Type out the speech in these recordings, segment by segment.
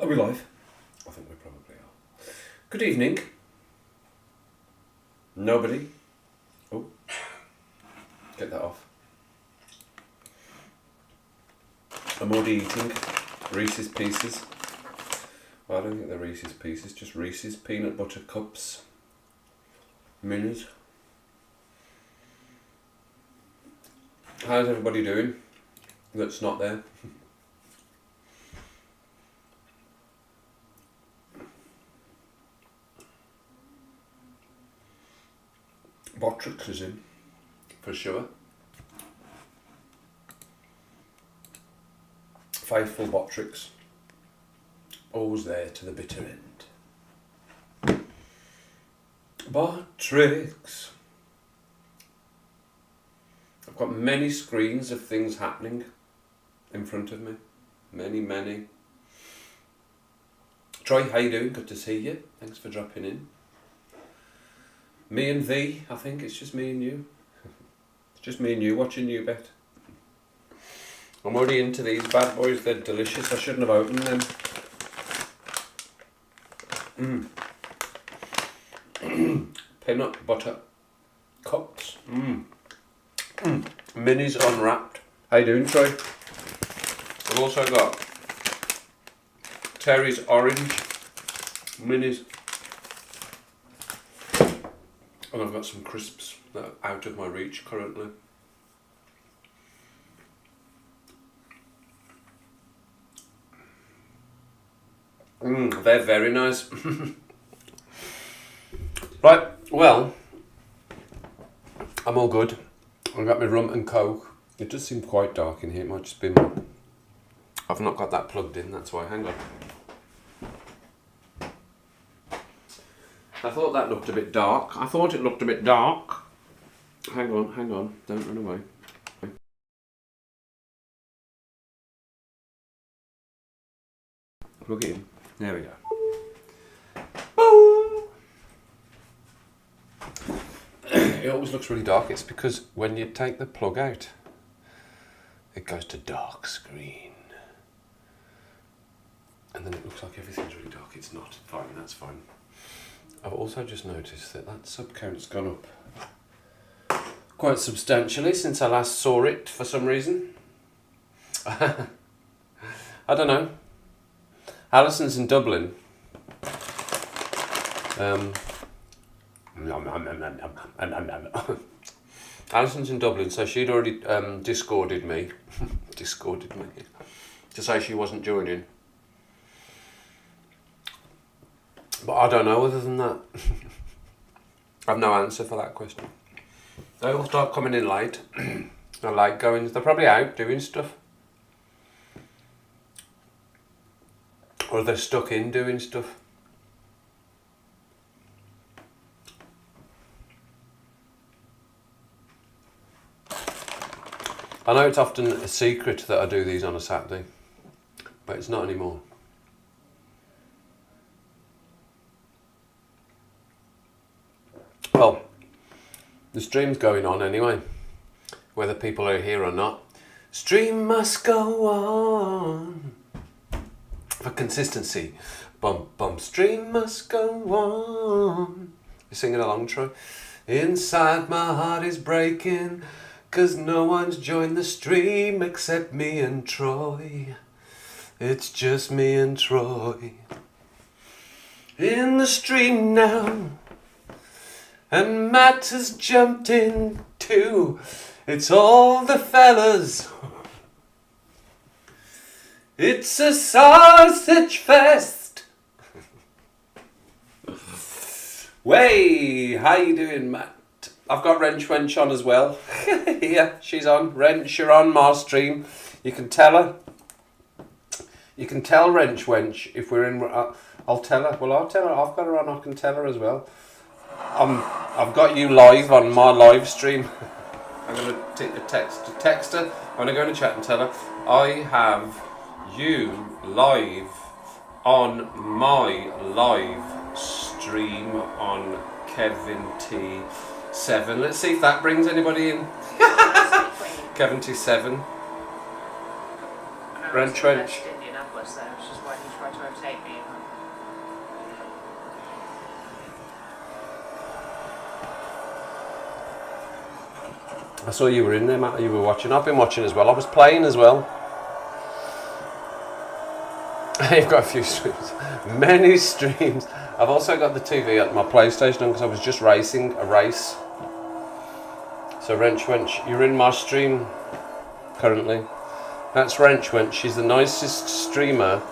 Are we live? I think we probably are. Good evening. Nobody? Oh, get that off. I'm already eating Reese's Pieces. Well, I don't think they're Reese's Pieces, just Reese's Peanut Butter Cups. Minis. How's everybody doing that's not there? Botrix is in, for sure. Faithful Botrix. Always there to the bitter end. Botrix. I've got many screens of things happening in front of me. Many. Troy, how you doing? Good to see you. Thanks for dropping in. Me and thee, I think it's just me and you. It's just me and you watching you bet. I'm already into these bad boys, they're delicious. I shouldn't have opened them. Peanut butter cups. Minis unwrapped. How you doing, Troy? I've also got Terry's orange minis. And I've got some crisps that are out of my reach currently. They're very nice. Right, well, I'm all good. I've got my rum and coke. It does seem quite dark in here. It might just be me. I've not got that plugged in, that's why. Hang on. I thought that looked a bit dark. Hang on. Don't run away. Plug it in. There we go. Boom! It always looks really dark. It's because when you take the plug out, it goes to dark screen. And then it looks like everything's really dark. It's not. Fine, that's fine. I've also just noticed that sub count's gone up quite substantially since I last saw it for some reason. I don't know. Alison's in Dublin. Alison's in Dublin, so she'd already discorded me to say she wasn't joining. But I don't know other than that. I've no answer for that question. They all start coming in late. They're late goings. They're probably out doing stuff. Or they're stuck in doing stuff. I know it's often a secret that I do these on a Saturday, but it's not anymore. Well, the stream's going on anyway, whether people are here or not. Stream must go on. For consistency. Bum, bum, stream must go on. You singing along, Troy? Inside my heart is breaking, 'cause no one's joined the stream except me and Troy. It's just me and Troy. In the stream now. And Matt has jumped in too. It's all the fellas. It's a sausage fest. Way, how you doing, Matt? I've got Wrench Wench on as well. Yeah, she's on. Wrench, you're on my stream. You can tell her. You can tell Wrench Wench if we're in. I'll tell her. Well, I'll tell her. I've got her on. I can tell her as well. I've got you live on my live stream. I'm going to text her. I'm going to go in the chat and tell her I have you live on my live stream on Kevin T7. Let's see if that brings anybody in. Kevin T7. Wrench. Indianapolis, though, which is why he tried to overtake I saw you were in there, Matt. You were watching. I've been watching as well. I was playing as well. You've got a few streams. Many streams. I've also got the TV at my PlayStation on because I was just racing a race. So Wrench Wench, you're in my stream currently. That's Wrench Wench. She's the nicest streamer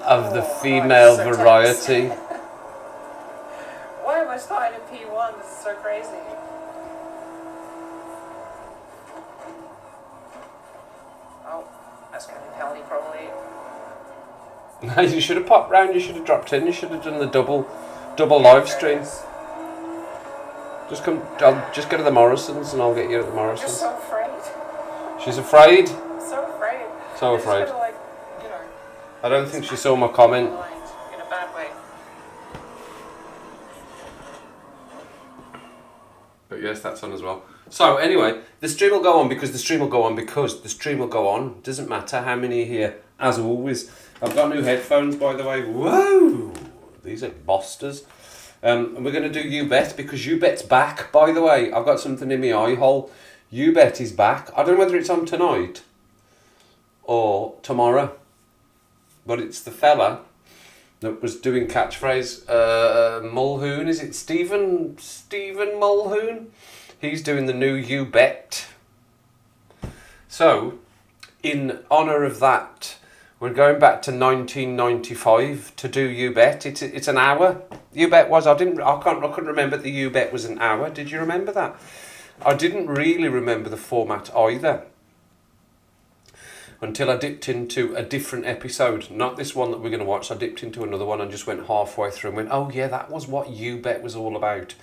of the female variety. Why am I starting in P1? This is so crazy. Oh, that's going to be penalty probably. You should have popped round, you should have dropped in, you should have done the double live stream. I'll just go to the Morrisons and I'll get you at the Morrisons. I'm so afraid. She's afraid? So afraid. So afraid. Just like, you know, I don't think she saw my comment. in a bad way. But yes, that's on as well. So anyway, the stream will go on because the stream will go on because the stream will go on. Doesn't matter how many are here. As always, I've got new headphones, by the way. Whoa! These are Bosters. And we're going to do You Bet because You Bet's back, by the way. I've got something in my eye hole. You Bet is back. I don't know whether it's on tonight or tomorrow. But it's the fella that was doing catchphrase Mulhoon. Is it Stephen Mulhoon? He's doing the new You Bet. So, in honour of that, we're going back to 1995 to do You Bet. It's an hour. You Bet was I couldn't remember the You Bet was an hour. Did you remember that? I didn't really remember the format either until I dipped into a different episode. Not this one that we're going to watch. I dipped into another one and just went halfway through and went, oh yeah, that was what You Bet was all about.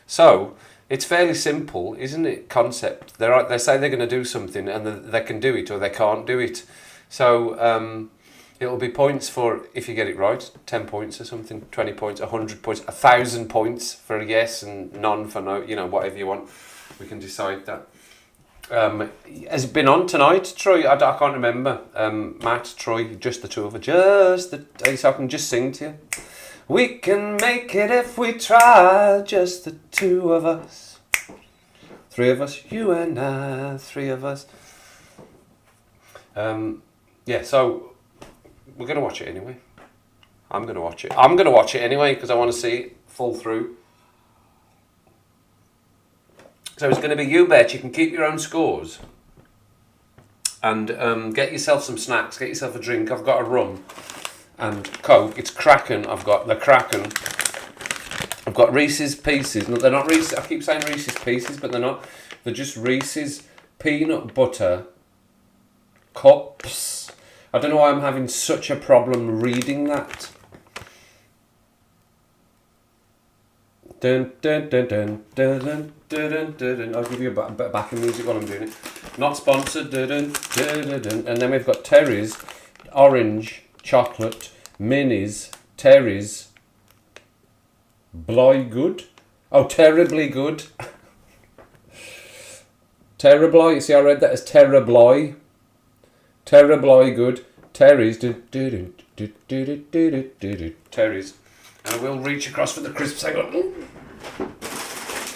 So it's fairly simple, isn't it? Concept. They say they're going to do something and they can do it or they can't do it. So it'll be points for if you get it right, 10 points or something, 20 points, 100 points, 1,000 points for a yes and none for no, whatever you want. We can decide that. Has it been on tonight, Troy? I can't remember. Matt, Troy, just the two of us. So I can just sing to you. We can make it if we try, just the two of us. Three of us, you and I, three of us. Yeah, so we're going to watch it anyway. I'm going to watch it. I'm going to watch it anyway because I want to see it full through. So it's going to be You Bet. You can keep your own scores and get yourself some snacks, get yourself a drink. I've got a rum and Coke. It's Kraken. I've got the Kraken. I've got Reese's Pieces. No, they're not Reese's. I keep saying Reese's Pieces, but they're not. They're just Reese's peanut butter cups. I don't know why I'm having such a problem reading that. Dun, dun, dun, dun, dun, dun, dun, dun, dun. I'll give you a bit of backing music while I'm doing it. Not sponsored. Dun, dun, dun, dun, dun. And then we've got Terry's orange chocolate minis. Terry's Bly Good. Oh, terribly good. Terribly. See, I read that as Terribly. Terribly good. Terry's. Terry's. And I will reach across for the crisps. Hang on.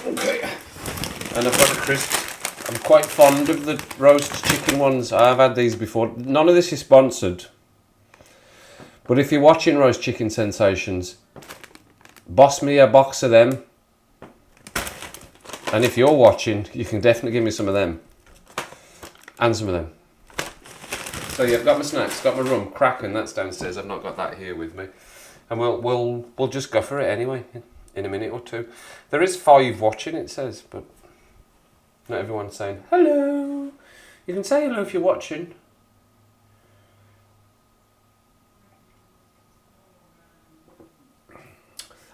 Okay. And I've got the crisps. I'm quite fond of the roast chicken ones. I've had these before. None of this is sponsored. But if you're watching Roast Chicken Sensations, boss me a box of them. And if you're watching, you can definitely give me some of them. And some of them. So yeah, I've got my snacks, got my rum, Kraken, that's downstairs. I've not got that here with me. And we'll just go for it anyway, in a minute or two. There is 5 watching, it says, but not everyone's saying hello. You can say hello if you're watching.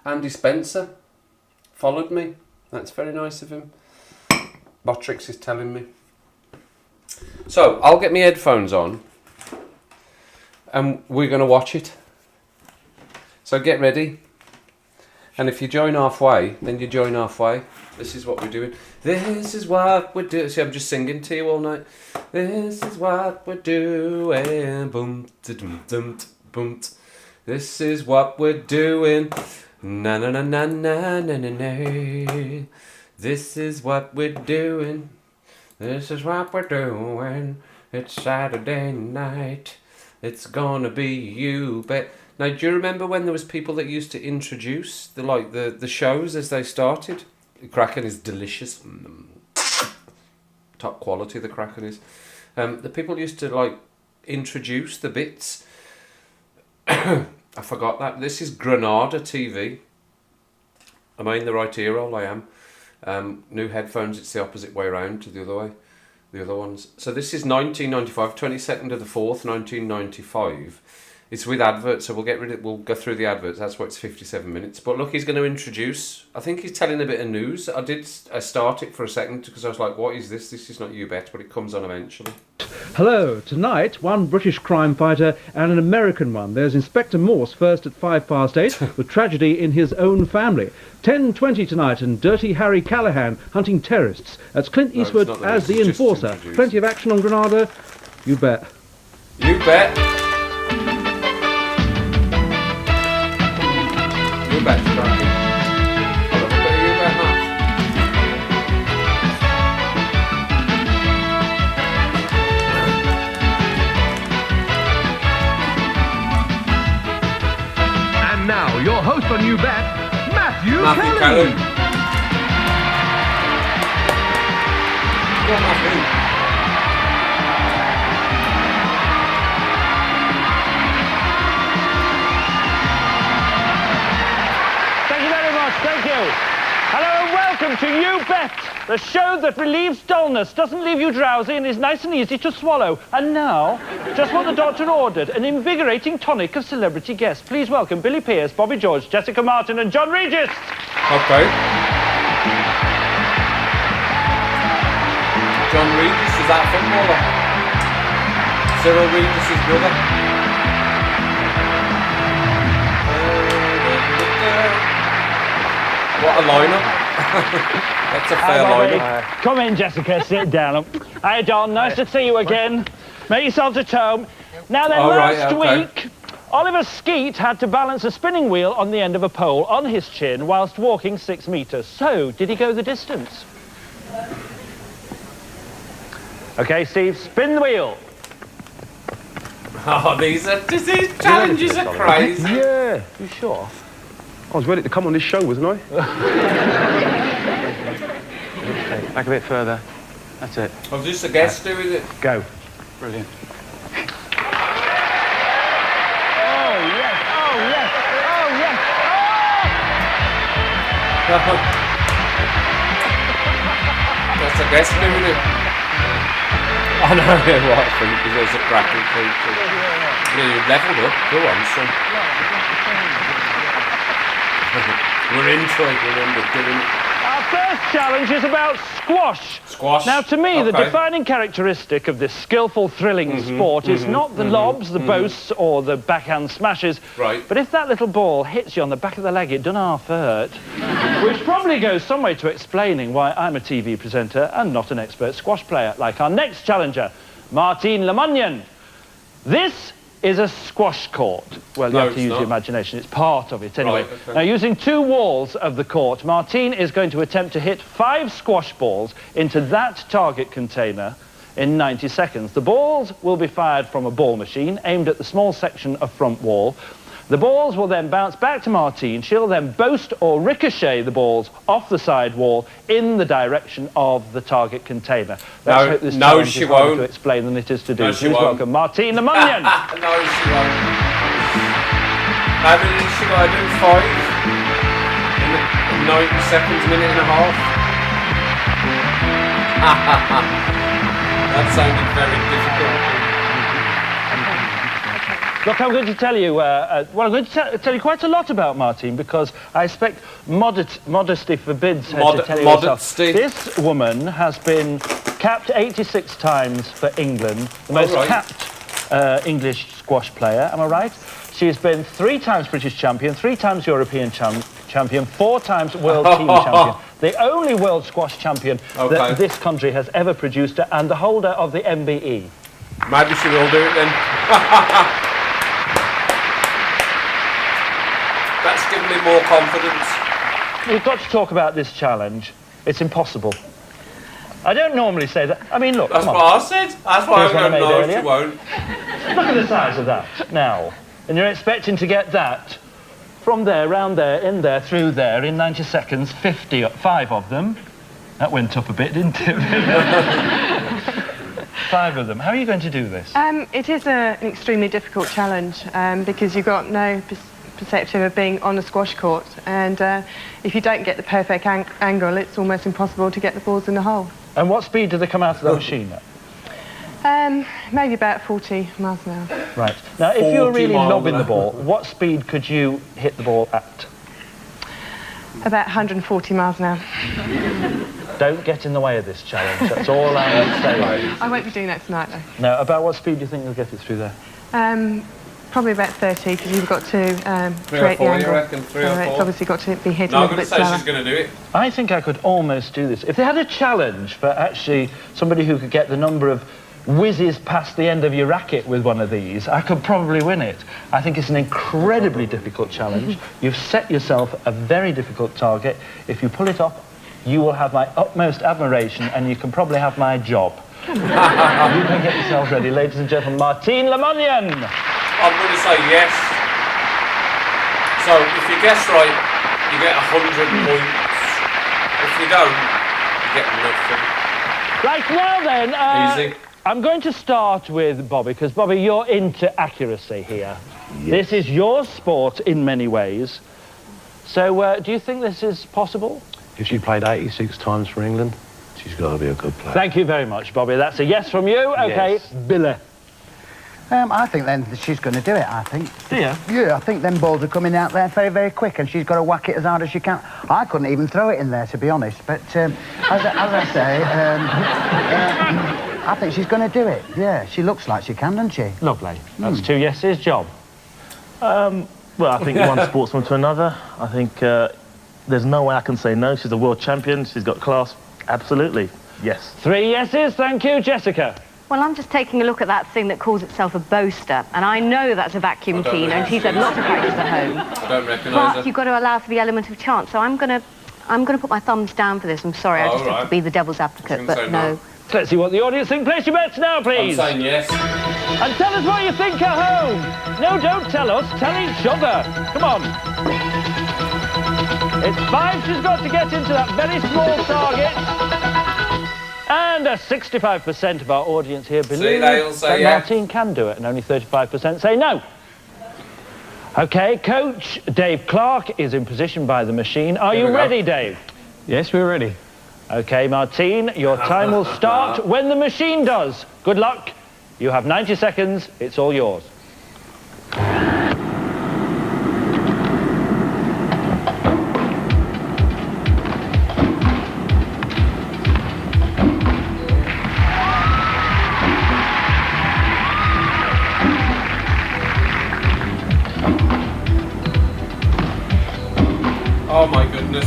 Andy Spencer followed me. That's very nice of him. Botrix is telling me. So, I'll get my headphones on and we're going to watch it. So get ready. And if you join halfway, then you join halfway. This is what we're doing. This is what we're doing. See, I'm just singing to you all night. This is what we're doing. Boom, dum, dum, boom. This is what we're doing. Na na na na na na na na. This is what we're doing. This is what we're doing. It's Saturday night. It's gonna be you bet. Now, do you remember when there was people that used to introduce the shows as they started? The Kraken is delicious. Top quality the Kraken is. The people used to introduce the bits. I forgot that. This is Granada TV. Am I in the right ear hole? I am. New headphones, it's the opposite way around to the other way. The other ones. So this is 1995, 22nd of the 4th, 1995. It's with adverts, so we'll go through the adverts. That's why it's 57 minutes. But look, he's going to introduce. I think he's telling a bit of news. I start it for a second because I was like, "What is this? This is not You Bet," but it comes on eventually. Hello. Tonight, one British crime fighter and an American one. There's Inspector Morse first at 8:05 with tragedy in his own family. 10:20 tonight and Dirty Harry Callahan hunting terrorists. That's Clint Eastwood as the enforcer. Plenty of action on Granada. You bet. You bet. You bet, Frankie. I love a bit of You Bet, Matt. And now, your host on You Bet, Matthew Callum. Callum. Go on, Matthew. Thank you. Hello and welcome to You Bet, the show that relieves dullness, doesn't leave you drowsy and is nice and easy to swallow. And now, just what the doctor ordered, an invigorating tonic of celebrity guests. Please welcome Billy Pearce, Bobby George, Jessica Martin and John Regis. Okay. John Regis, is that a footballer? Cyril Regis' brother. What a lineup. That's a fair lineup. Come in, Jessica, sit down. Hi, John, nice to see you again. Make yourselves at home. Now then, last week, Oliver Skeet had to balance a spinning wheel on the end of a pole on his chin whilst walking 6 metres. So, did he go the distance? OK, Steve, spin the wheel. Oh, these challenges are crazy. Yeah, you sure? I was ready to come on this show, wasn't I? Okay, back a bit further. That's it. Was this a guest doing it? Go. Brilliant. Oh, yes, oh, yes, oh, yes, That's a guest doing it. I know, what I think, because there's a cracking feature. Yeah, you've levelled up. Go on, son. We're into it, remember, doing it. Our first challenge is about squash. Squash. Now, to me, the defining characteristic of this skillful, thrilling sport is not the lobs, the boasts, or the backhand smashes. Right. But if that little ball hits you on the back of the leg, it doesn't half hurt. Which probably goes some way to explaining why I'm a TV presenter and not an expert squash player, like our next challenger, Martine Lemunyan. This is a squash court. Well, you have to use your imagination. It's part of it, anyway. Right, okay. Now, using two walls of the court, Martine is going to attempt to hit 5 squash balls into that target container in 90 seconds. The balls will be fired from a ball machine aimed at the small section of front wall. The balls will then bounce back to Martine. She'll then boast or ricochet the balls off the side wall in the direction of the target container. Let's hope this challenge is harder to explain than it is to do. No, she Please won't. welcome Martine Lemunyan. No, she won't. How many is she got to do? 5? In 90 seconds, minute and a half? That sounded very difficult. Look, I'm going to tell you, I'm going to tell you quite a lot about Martine because I expect modesty forbids her to tell you herself. This woman has been capped 86 times for England, the most capped English squash player, am I right? She's been 3 times British champion, 3 times European champion, 4 times world team champion. The only world squash champion that this country has ever produced, and the holder of the MBE. Maybe she will do it then. That's given me more confidence. We've got to talk about this challenge. It's impossible. I don't normally say that. I mean, look, That's come what on. I said. That's why Here's I'm one I going to made know earlier. she won't. Look at the size of that now. And you're expecting to get that from there, round there, in there, through there, in 90 seconds, 55 of them. That went up a bit, didn't it? 5 of them. How are you going to do this? It is an extremely difficult challenge because you've got no perception of being on a squash court, and if you don't get the perfect angle, it's almost impossible to get the balls in the hole. And what speed do they come out of the machine at? Maybe about 40 miles an hour. Right. Now, if you were 40 really miles lobbing an the ball, hour. what speed could you hit the ball at? About 140 miles an hour. Don't get in the way of this challenge. That's all I would say. I won't be doing that tonight, though. Now, about what speed do you think you'll get it through there? Probably about 30, because you've got to 3 or create 4, the you angle. reckon? 3 or So 4? it's obviously got to be hit No, a I'm little going to bit say slower. she's going to do it. I think I could almost do this. If they had a challenge for actually somebody who could get the number of whizzes past the end of your racket with one of these, I could probably win it. I think it's an incredibly difficult challenge. You've set yourself a very difficult target. If you pull it off, you will have my utmost admiration and you can probably have my job. You can get yourselves ready, ladies and gentlemen. Martine Lemonnion. I'm going to say yes. So if you guess right, you get 100 points. If you don't, you get nothing. Right, now then, Easy. I'm going to start with Bobby, because, Bobby, you're into accuracy here. Yes. This is your sport in many ways. So, do you think this is possible? If she played 86 times for England, she's got to be a good player. Thank you very much, Bobby. That's a yes from you. OK, Yes. Billy. I think then she's going to do it, I think. Do you? Yeah, I think them balls are coming out there very, very quick, and she's got to whack it as hard as she can. I couldn't even throw it in there, to be honest, but as I say, I think she's going to do it. Yeah, she looks like she can, doesn't she? Lovely. That's 2 yeses. Job. Well, I think one sportsman to another. I think there's no way I can say no. She's a world champion. She's got class. Absolutely. Yes. 3 yeses. Thank you, Jessica. Well, I'm just taking a look at that thing that calls itself a boaster, and I know that's a vacuum cleaner, and she's had lots of practice at home. I don't recognise But her. you've got to allow for the element of chance, so I'm gonna put my thumbs down for this. I'm sorry, I just have to be the devil's advocate, I was gonna but say no. no. Let's see what the audience think. Place your bets now, I'm please. saying yes. And tell us what you think at home. No, don't tell us. Tell each other. Come on. It's 5 she's got to get into that very small target. And 65% of our audience here believe they'll say that yeah. Martine can do it, and only 35% say no. OK, Coach Dave Clark is in position by the machine. Are Here you we go. ready, Dave? Yes, we're ready. OK, Martine, your time will start when the machine does. Good luck. You have 90 seconds. It's all yours. Oh my goodness.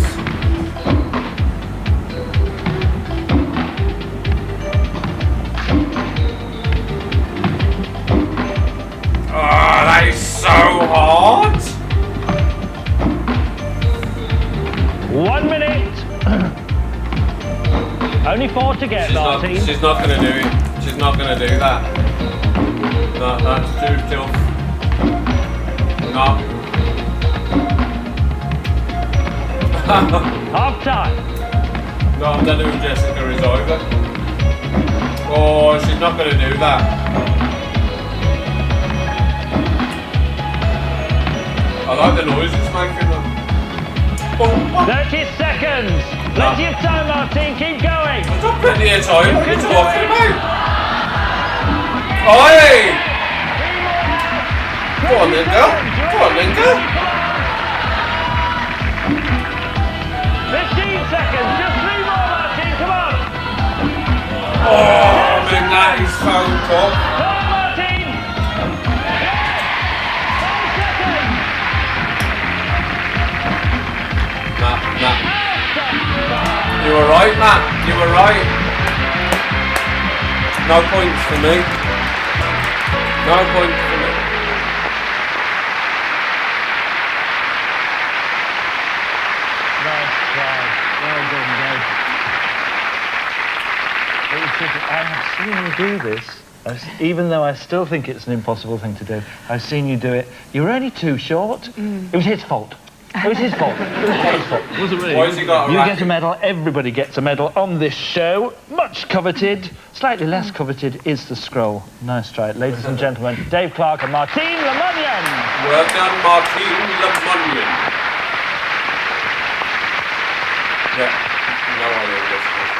Oh, that is so hard. 1 minute. Only 4 to get, Martine. She's not going to do it. She's not going to do that. No, that's too tough. No. Half time. No, I don't know who Jessica is either. Oh, she's not going to do that. I like the noise it's making. Oh, 30 seconds. Plenty of time, Martine. Keep going. I've got plenty of time. What are you talking about? Oi! Go on then, girl. Go on then, girl. 15 seconds. Just 3 more, Martine. Come on. Oh, I mean, that is so tough. Come on, Martine. 5 seconds. Nah. You were right, Matt. You were right. No points for me. No points for me. Nice try. Well done, Dave. have seen you do this. Even though I still think it's an impossible thing to do, I've seen you do it. You were only too short. It was his fault. It was his fault. It was his fault. Was it really? Why has he got a You racket? get a medal. Everybody gets a medal on this show. Much coveted. Slightly less coveted is the scroll. Nice try, ladies and gentlemen. Dave Clark and Martine Lemonnion. Well done, Martine Lemonnion. Yeah. No idea what this is.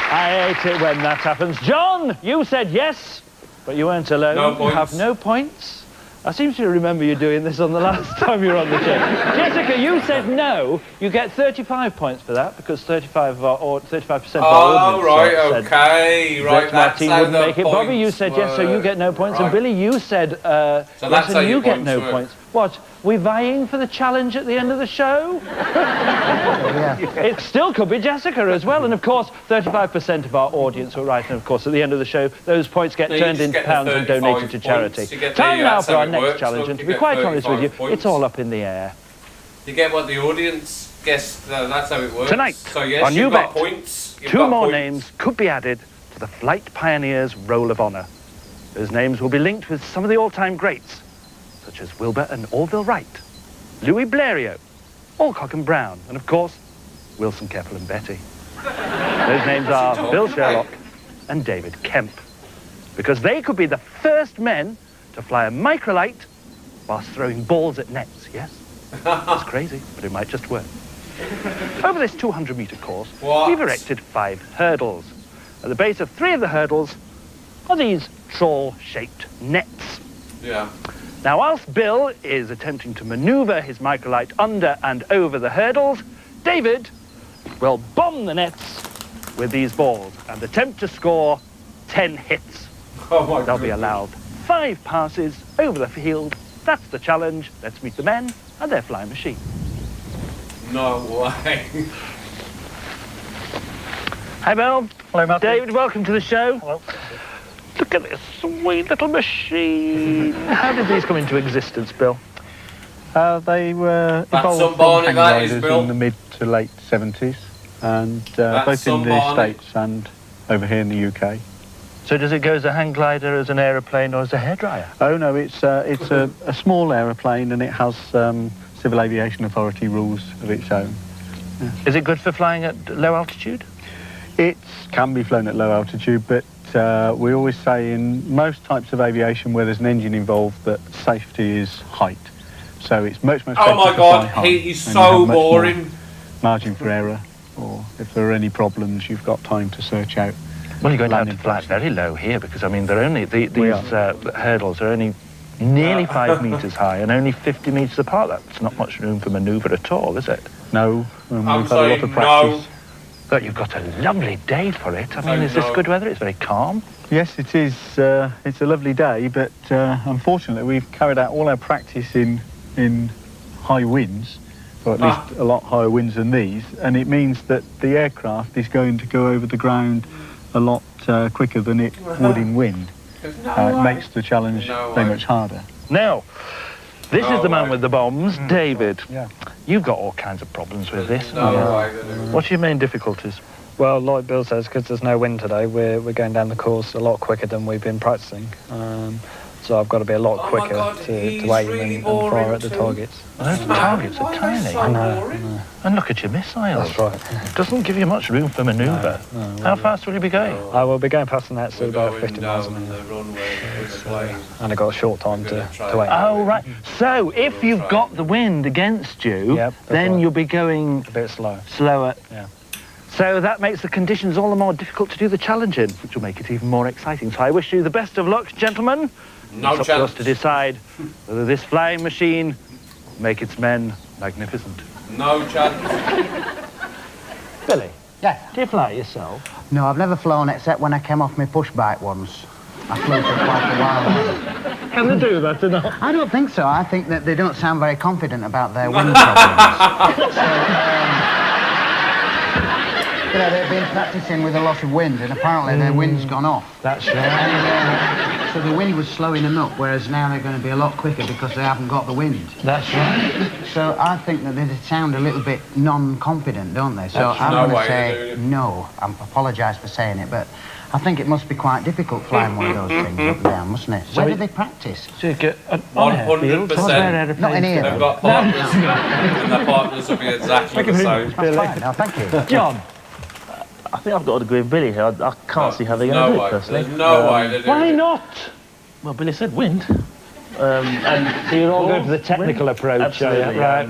I hate it when that happens. John, you said yes, but you weren't alone. No You points. have no points. I seem to remember you doing this on the last time you were on the show. Jessica, you said no. You get 35 points for that because 35% of our audience right, said okay, right. that That's Martine how wouldn't the make it. Bobby, you points said yes, so you were. get no points. Right. And Billy, you said So yes, that's how and your you get points no work. points. What? We vying for the challenge at the end of the show? It still could be Jessica as well. And of course, 35% of our audience were right. And of course, at the end of the show, those points get No, you turned just into get the pounds and 35 donated to points. charity. You get Time the- now that's for how our it next works. challenge. Look, And to you be get quite honest with you, 35 it's all up in the air. You get what the audience guessed. That's how it works. Tonight, so yes, on you've You got Bet, points. You've 2 got more points. names could be added to the Flight Pioneers Roll of Honour. Those names will be linked with some of the all-time greats, such as Wilbur and Orville Wright, Louis Blériot, Alcock and Brown, and of course, Wilson, Keppel and Betty. Those names are Bill Sherlock and David Kemp, because they could be the first men to fly a microlight whilst throwing balls at nets, yes? It's crazy, but it might just work. Over this 200-metre course, What? we've erected 5 hurdles. At the base of 3 of the hurdles are these trawl-shaped nets. Yeah. Now, whilst Bill is attempting to manoeuvre his microlight under and over the hurdles, David will bomb the nets with these balls and attempt to score 10 hits. Oh my They'll be allowed 5 passes over the field. That's the challenge. Let's meet the men and their flying machine. No way. Hi, Bill. Hello, Martin. David, welcome to the show. Hello. Look at this sweet little machine. How did these come into existence, Bill? They were That's evolved some from Barney, hang that is, gliders Bill. in the mid to late 70s, and That's both some in the Barney. States and over here in the UK. So does it go as a hang glider, as an aeroplane, or as a hairdryer? Oh no, it's a small aeroplane, and it has Civil Aviation Authority rules of its own. Is it good for flying at low altitude? It can be flown at low altitude, but we always say in most types of aviation where there's an engine involved that safety is height. So it's much Oh safer my to God, fly high, he's and you so have much more boring. margin for error, or if there are any problems, you've got time to search out. Well, you're going to have to landing fly places. very low here because, I mean, they're only, these We are. hurdles are only nearly 5 metres high and only 50 metres apart. That's not much room for manoeuvre at all, is it? No, I'm we've had a lot saying of practice. But you've got a lovely day for it. I mean, I is this know. good weather? It's very calm. Yes, it is. It's a lovely day, but unfortunately we've carried out all our practice in high winds, or at least a lot higher winds than these, and it means that the aircraft is going to go over the ground a lot quicker than it would in wind. It makes the challenge No very way. much harder. Now, this No is the man way. with the bombs, David. Yeah. You've got all kinds of problems with this. No haven't you? way. they do. What's your main difficulties? Well, like Bill says, because there's no wind today, we're going down the course a lot quicker than we've been practicing. So I've got to be a lot Oh my quicker God, to he's aim really and boring fire at the too. targets. Those targets are Why are they tiny. so I know, boring? And look at your missiles. That's right. Doesn't give you much room for manoeuvre. How fast will you be going? I will be going past the nets We're at about going 50 miles an down hour. the runway with the plane. And I've got a short time We're to gonna try aim. Oh, right. So, if you've got the wind against you, Yep, that's then right. you'll be going A bit slow. slower. Yeah. So that makes the conditions all the more difficult to do the challenge in, which will make it even more exciting. So I wish you the best of luck, gentlemen. No It's up to us chance. to decide whether this flying machine will make its men magnificent. No chance. Billy, Yeah. do you fly it yourself? No, I've never flown except when I came off my push bike once. I flew for quite a while. Can they do that or not? I don't think so. I think that they don't sound very confident about their wind problems. So, You know, they've been practising with a lot of wind, and apparently their wind's gone off. That's right. And, so the wind was slowing them up, whereas now they're going to be a lot quicker because they haven't got the wind. That's right. So I think that they sound a little bit non-confident, don't they? So I'm going to say no. I apologise for saying it, but I think it must be quite difficult flying one of those things up and down, mustn't it? Where do they practice? 100%. Not in here. They've got partners, and their partners will be exactly the same. That's fine. No, thank you. John. I think I've got to agree with Billy here. I can't see how they're going to do it, personally. There's no way they're doing Why it. not? Well, Billy said wind. And so you're all going for the technical approach, absolutely, right?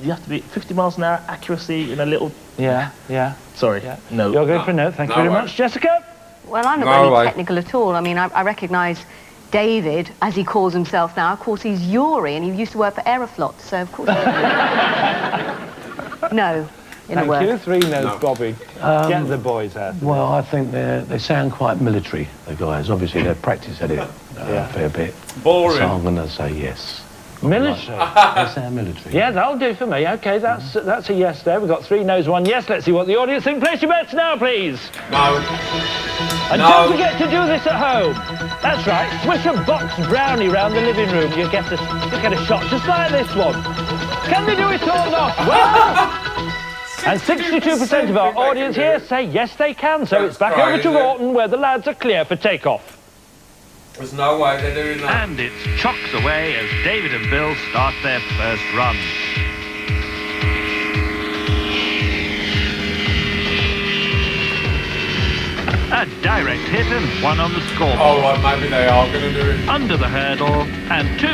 You have to be 50 miles an hour, accuracy in a little... Yeah. Sorry, no. You're going for no, thank you very much. Jessica? Well, I'm not really technical at all. I mean, I recognise David, as he calls himself now. Of course, he's Yuri, and he used to work for Aeroflot, so of course... No, in a word. Thank you. 3 no's, Bobby. Get the boys out. Well, I think they sound quite military, the guys. Obviously, they've practiced at it a fair bit. Boring. So I'm going to say yes. Military? They sound military. Yeah, that'll do for me. OK, that's a yes there. We've got 3 no's, 1 yes. Let's see what the audience think. Place your bets now, please. No. And don't forget to do this at home. That's right. Swish a box brownie round the living room. You'll get a shot just like this one. Can they do it or not? Well... And 62% of our audience here say yes, they can. So it's back over to Rawton, where the lads are clear for takeoff. There's no way they're doing that. And it's chocks away as David and Bill start their first run. A direct hit and 1 on the scoreboard. Oh, right, maybe they are going to do it. Under the hurdle and 2.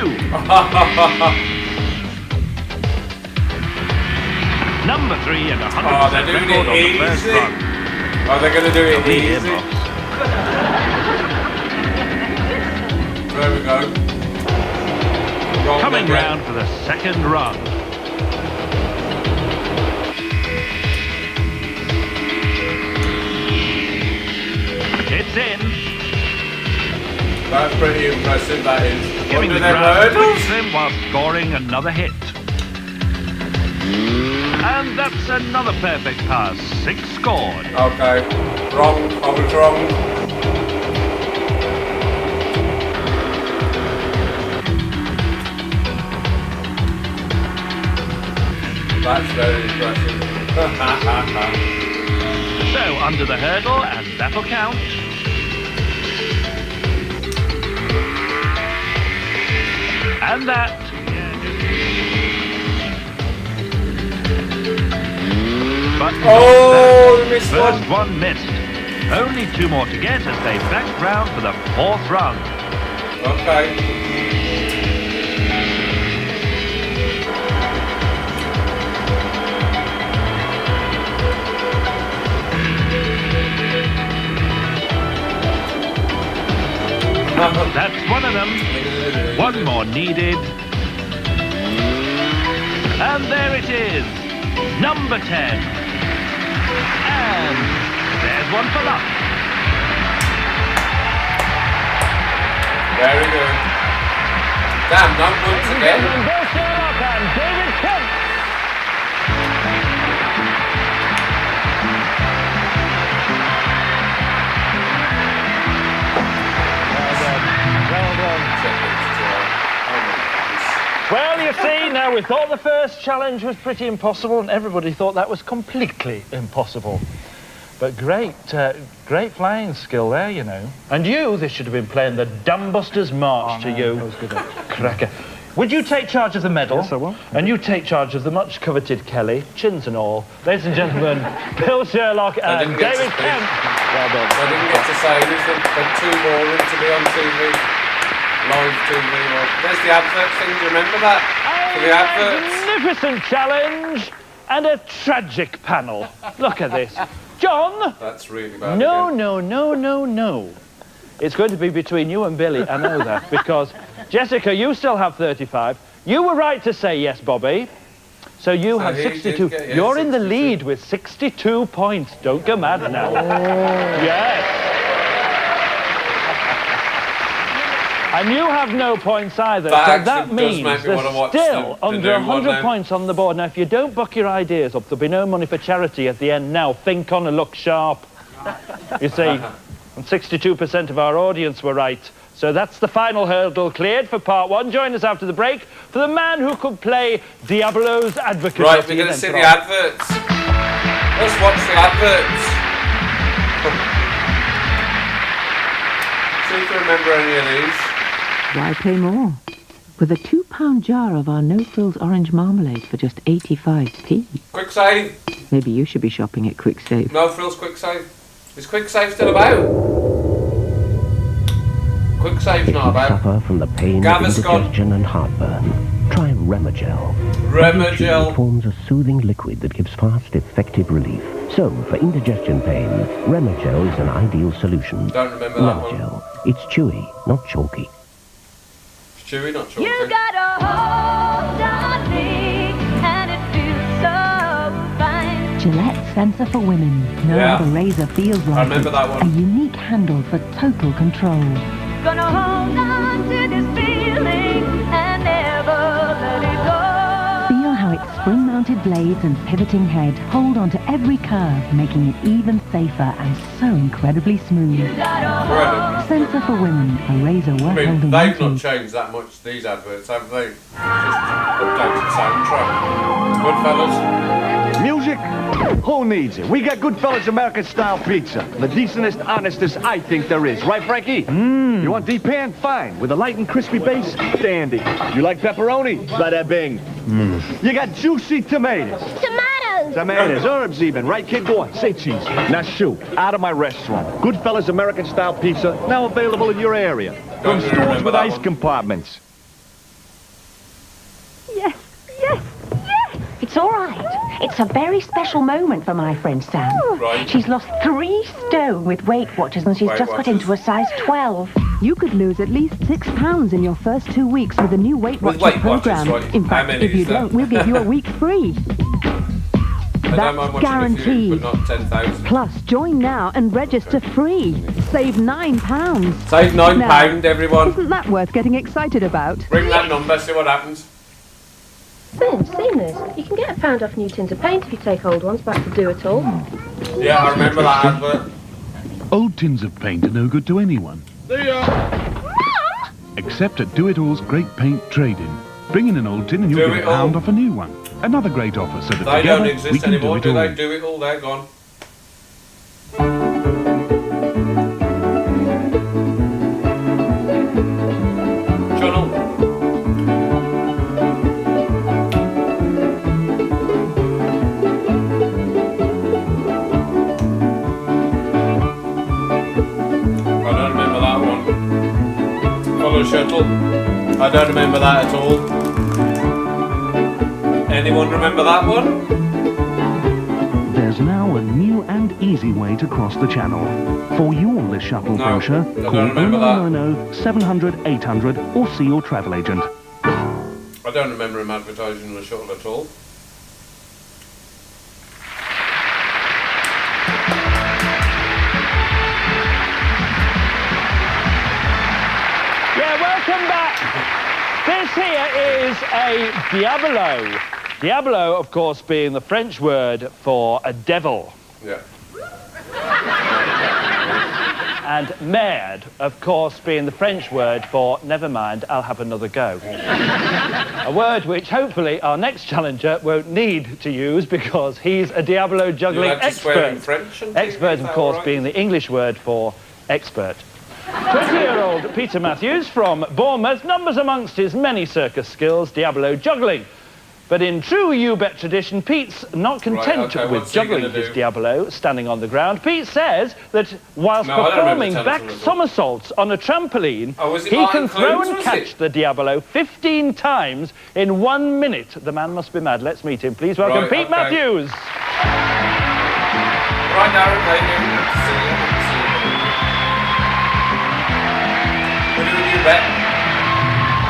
Number 3 and 100% record on the first run. Oh, they're going to do it easy. There we go. Coming round for the second run. It's in. That's pretty impressive, that is. Giving the ground quick trim while scoring another hit. And that's another perfect pass. 6 scored. Okay. Wrong. I was wrong. That's very impressive. So, under the hurdle, and that'll count. And that. But oh, missed first one missed. Only 2 more to get as they back round for the 4th run. Okay. That's one of them. 1 more needed. And there it is. Number 10. And there's 1 for luck. Very good. Damn, not once again. Bill Sherlock and David Kemp. Well, you see, now we thought the first challenge was pretty impossible, and everybody thought that was completely impossible. But great flying skill there, you know. And you, this should have been playing the Dumbusters March to you. That was good. Cracker. Would you take charge of the medal? Yes, I will. And you take charge of the much-coveted Kelly, chins and all. Ladies and gentlemen, Bill Sherlock and David Kemp. Well done. I didn't get to say anything, but 2 more in to be on TV. Live TV. There's the advert thing, do you remember that? For the adverts. Magnificent challenge and a tragic panel. Look at this. John? That's really bad. No. It's going to be between you and Billy, I know that, because, Jessica, you still have 35. You were right to say yes, Bobby. So you have 62. Yes, you're in the lead with 62 points. Don't go mad now. Yes. And you have no points either, That so that means does make me want to watch there's still the under new one 100 now. points on the board. Now, if you don't buck your ideas up, there'll be no money for charity at the end now. Think on and look sharp. You see, and 62% of our audience were right. So that's the final hurdle cleared for part one. Join us after the break for the man who could play Diablo's advocate. Right, we're going to see the adverts. Let's watch the adverts. See if you remember any of these. Why pay more? With a £2 jar of our no-frills orange marmalade for just 85p. Quick Save. Maybe you should be shopping at Quick Save. No Frills Quick Save. Is Quick Save still about? Quick Save's not about. Suffer from the pain of indigestion and heartburn. Try Remagel. Remagel forms a soothing liquid that gives fast, effective relief. So, for indigestion pain, Remagel is an ideal solution. Don't remember that one. Remagel. It's chewy, not chalky. It's chewy, not chalky. You got a hold on me, and it feels so fine. Gillette Sensor for Women. No other razor feels like I remember that one. A unique handle for total control. Gonna hold on to this feeling and never let it go. Feel how its spring-mounted blades and pivoting head hold onto every curve, making it even safer and so incredibly smooth. Incredible. Sensor for Women. A razor worth I mean, holding they've onto. not changed that much, these adverts, have they? Just updated soundtrack. Goodfellas. Music? Who needs it? We got Goodfellas American-style pizza. The decentest, honestest I think there is. Right, Frankie? You want deep pan? Fine. With a light and crispy base? Dandy. You like pepperoni? Bada bing. You got juicy tomatoes. Tomatoes, herbs even. Right, kid? Go on, say cheese. Now shoot, out of my restaurant. Goodfellas American-style pizza, now available in your area. From stores with ice compartments. Yes, yes, yes! It's all right. It's a very special moment for my friend Sam. Right. She's lost 3 stone with Weight Watchers and she's Weight just got Watchers. into a size 12. You could lose at least £6 in your first 2 weeks with the new Weight With Watchers Weight Watchers, program. right. In How fact, many if you is that? don't, we'll give you a week free. I don't mind watching a few, guaranteed. but not 10,000. Plus, join now and register free. Save £9. Save £9, Now, everyone. Isn't that worth getting excited about? Ring that number, see what happens. Ben, seen this? You can get £1 off new tins of paint if you take old ones back to Do It All. Yeah, I remember that advert. Old tins of paint are no good to anyone. They are. Except at Do It All's Great Paint Trade-In. Bring in an old tin and you'll Do get It All. £1 off a new one. Another great offer so that They together don't we exist can anymore, do do it all. they? Do it all, they're gone. Channel. I don't remember that one. Follow Shuttle. I don't remember that at all. Anyone remember that one? There's now a new and easy way to cross the channel. For your List Shuffle No, brochure, I call don't remember that. 0990 700 800 or see your travel agent. I don't remember him advertising the shuttle at all. Yeah, welcome back. This here is a Diabolo. Diabolo, of course, being the French word for a devil. Yeah. And merde, of course, being the French word for never mind, I'll have another go. A word which hopefully our next challenger won't need to use because he's a Diabolo juggling You'll have to swear in expert. French and Expert, is of that course, all right? being the English word for expert. 20-year-old Peter Matthews from Bournemouth numbers amongst his many circus skills Diabolo juggling. But in true You Bet tradition, Pete's not content okay, with what's he gonna juggling his do? Diabolo standing on the ground. Pete says that whilst No, I don't remember performing telling back him as well. somersaults on a trampoline, Oh, was it he Martin can throw Clunes, and was catch it? the Diabolo 15 times in 1 minute. The man must be mad. Let's meet him. Please welcome Right, Pete okay. Matthews. Right now, okay, yeah, good to see you, good to see you. We're doing You Bet.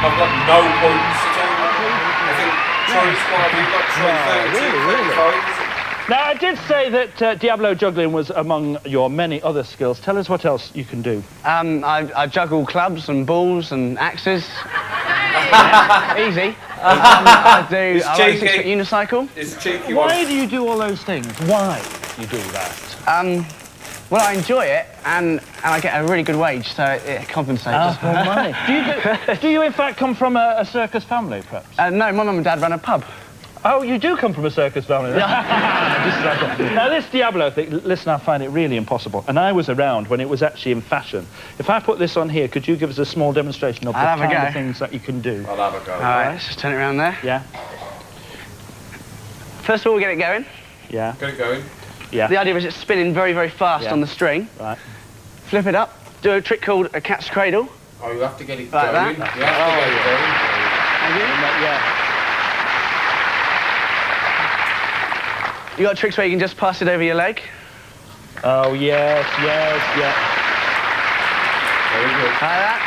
I've got no points at all. I think Troy's quite, we've got Troy 32, 35, is it? Now, I did say that Diablo juggling was among your many other skills. Tell us what else you can do. I juggle clubs and balls and axes. Easy. I ride a 6-foot unicycle. It's cheeky. Why do you do all those things? Why do you do that? Well, I enjoy it, and I get a really good wage, so it compensates. Money. Do you in fact come from a circus family, perhaps? No, my mum and dad run a pub. Oh, you do come from a circus family? Now, this Diablo thing, listen, I find it really impossible. And I was around when it was actually in fashion. If I put this on here, could you give us a small demonstration of the kind of things that you can do? I'll have a go. All right, let's just turn it around there. Yeah. First of all, we get it going. Yeah. Get it going. Yeah. The idea is it's spinning very, very fast on the string. Right. Flip it up, do a trick called a cat's cradle. Oh, you have to get it like going. That. You have to get it going. Yeah. You got tricks where you can just pass it over your leg. Oh, yes, yeah. Very good. Like that.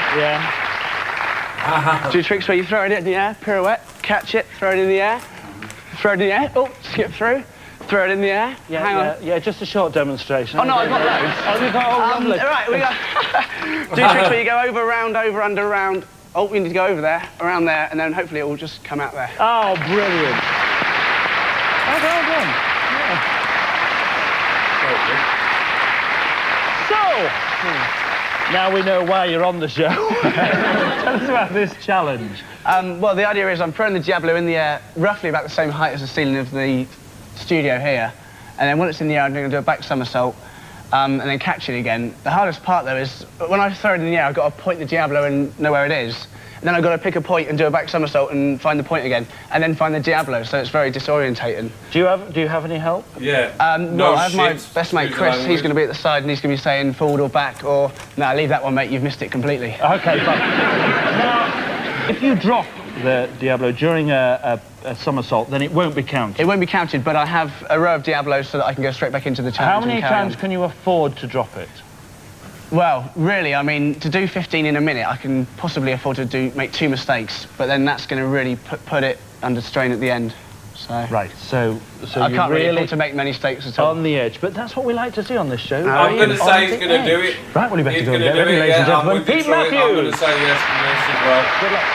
Yeah. Do tricks where you throw it in the air, pirouette, catch it, throw it in the air, throw it in the air, oh, skip through, throw it in the air, hang on. Yeah, just a short demonstration. Oh, no, I've got loads. Oh, you've got lovely. Right, we got... Do tricks where you go over, round, over, under, round. Oh, we need to go over there, around there, and then hopefully it will just come out there. Oh, brilliant. Oh, well done. So, now we know why you're on the show. Tell us about this challenge. Well, the idea is I'm throwing the Diablo in the air roughly about the same height as the ceiling of the studio here. And then when it's in the air, I'm going to do a back somersault and then catch it again. The hardest part, though, is when I throw it in the air, I've got to point the Diablo and know where it is. And then I've got to pick a point and do a back somersault and find the point again, and then find the Diablo, so it's very disorientating. Do you have any help? Yeah. No, I have my best mate Chris. He's going to be at the side and he's going to be saying forward or back, or no, leave that one, mate. You've missed it completely. Okay, fine. Now, if you drop the Diablo during a somersault, then it won't be counted. It won't be counted, but I have a row of Diablos so that I can go straight back into the challenge. How many times can you afford to drop it? Well, really, I mean, to do 15 in a minute, I can possibly afford to make 2 mistakes, but then that's going to really put it under strain at the end. So right, so I can't really afford to make many mistakes at all. On the edge, but that's what we like to see on this show. I'm going to say he's going to do it. Right, well, you better he's go and going to get do ready, it, ladies and yeah, gentlemen. Pete Matthews. I'm going to say yes to this as well. Good luck.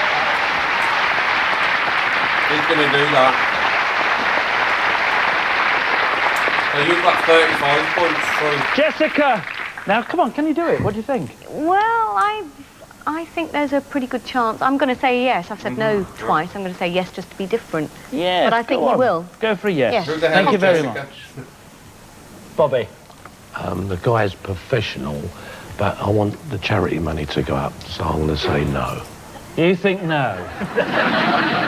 He's going to do that. So you've got 35 points through. Jessica! Now, come on, can you do it? What do you think? Well, I think there's a pretty good chance. I'm going to say yes. I've said no twice. I'm going to say yes just to be different. Yeah. But I think you will. Go for a yes. Yes. Thank you very much. Bobby? The guy's professional, but I want the charity money to go up, so I'm going to say no. You think no?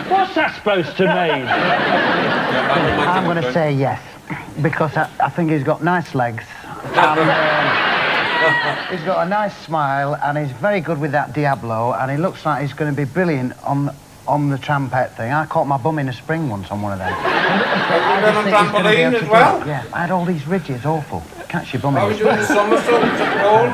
What's that supposed to mean? I'm going to say yes, because I think he's got nice legs. He's got a nice smile, and he's very good with that Diablo, and he looks like he's going to be brilliant on the trampette thing. I caught my bum in a spring once on one of them. Have you been on trampoline as well? Yeah, I had all these ridges, awful. Catch your bum in I was doing the somersault at all.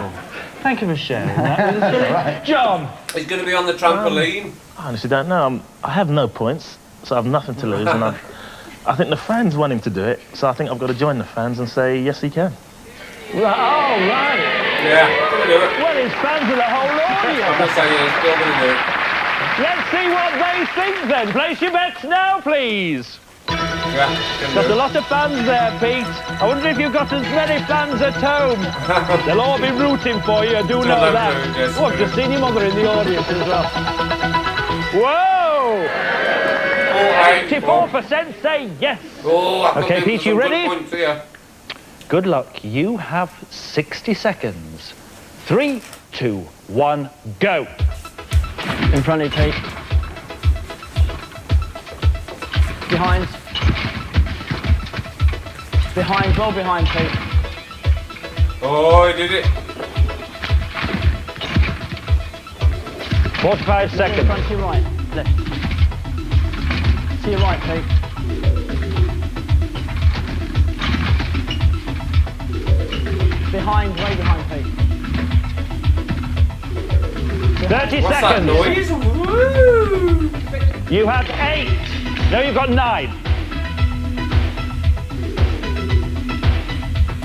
Thank you for sharing that. Right. John! He's going to be on the trampoline. I honestly don't know. I have no points, so I have nothing to lose, and I think the fans want him to do it, so I think I've got to join the fans and say, yes, he can. Oh, right. Yeah, going to do it. Well, he's fans of the whole audience. I'm going to say yes, still going to do it. Let's see what they think then. Place your bets now, please. Yeah, got a lot of fans there, Pete. I wonder if you've got as many fans at home. They'll all be rooting for you, I do know that. Oh, I've just seen your mother in the audience as well. Whoa! 84% say yes. Oh, okay, Pete, you ready? Here. Good luck. You have 60 seconds. 3, 2, 1, go. In front of you, Pete. Behind. Behind, well behind, Pete. Oh, he did it. 45 seconds. In front to your right. Left. To your right, Pete. Behind, way behind, Pete. 30 What's seconds. That noise? Woo! You have 8. No, you've got 9.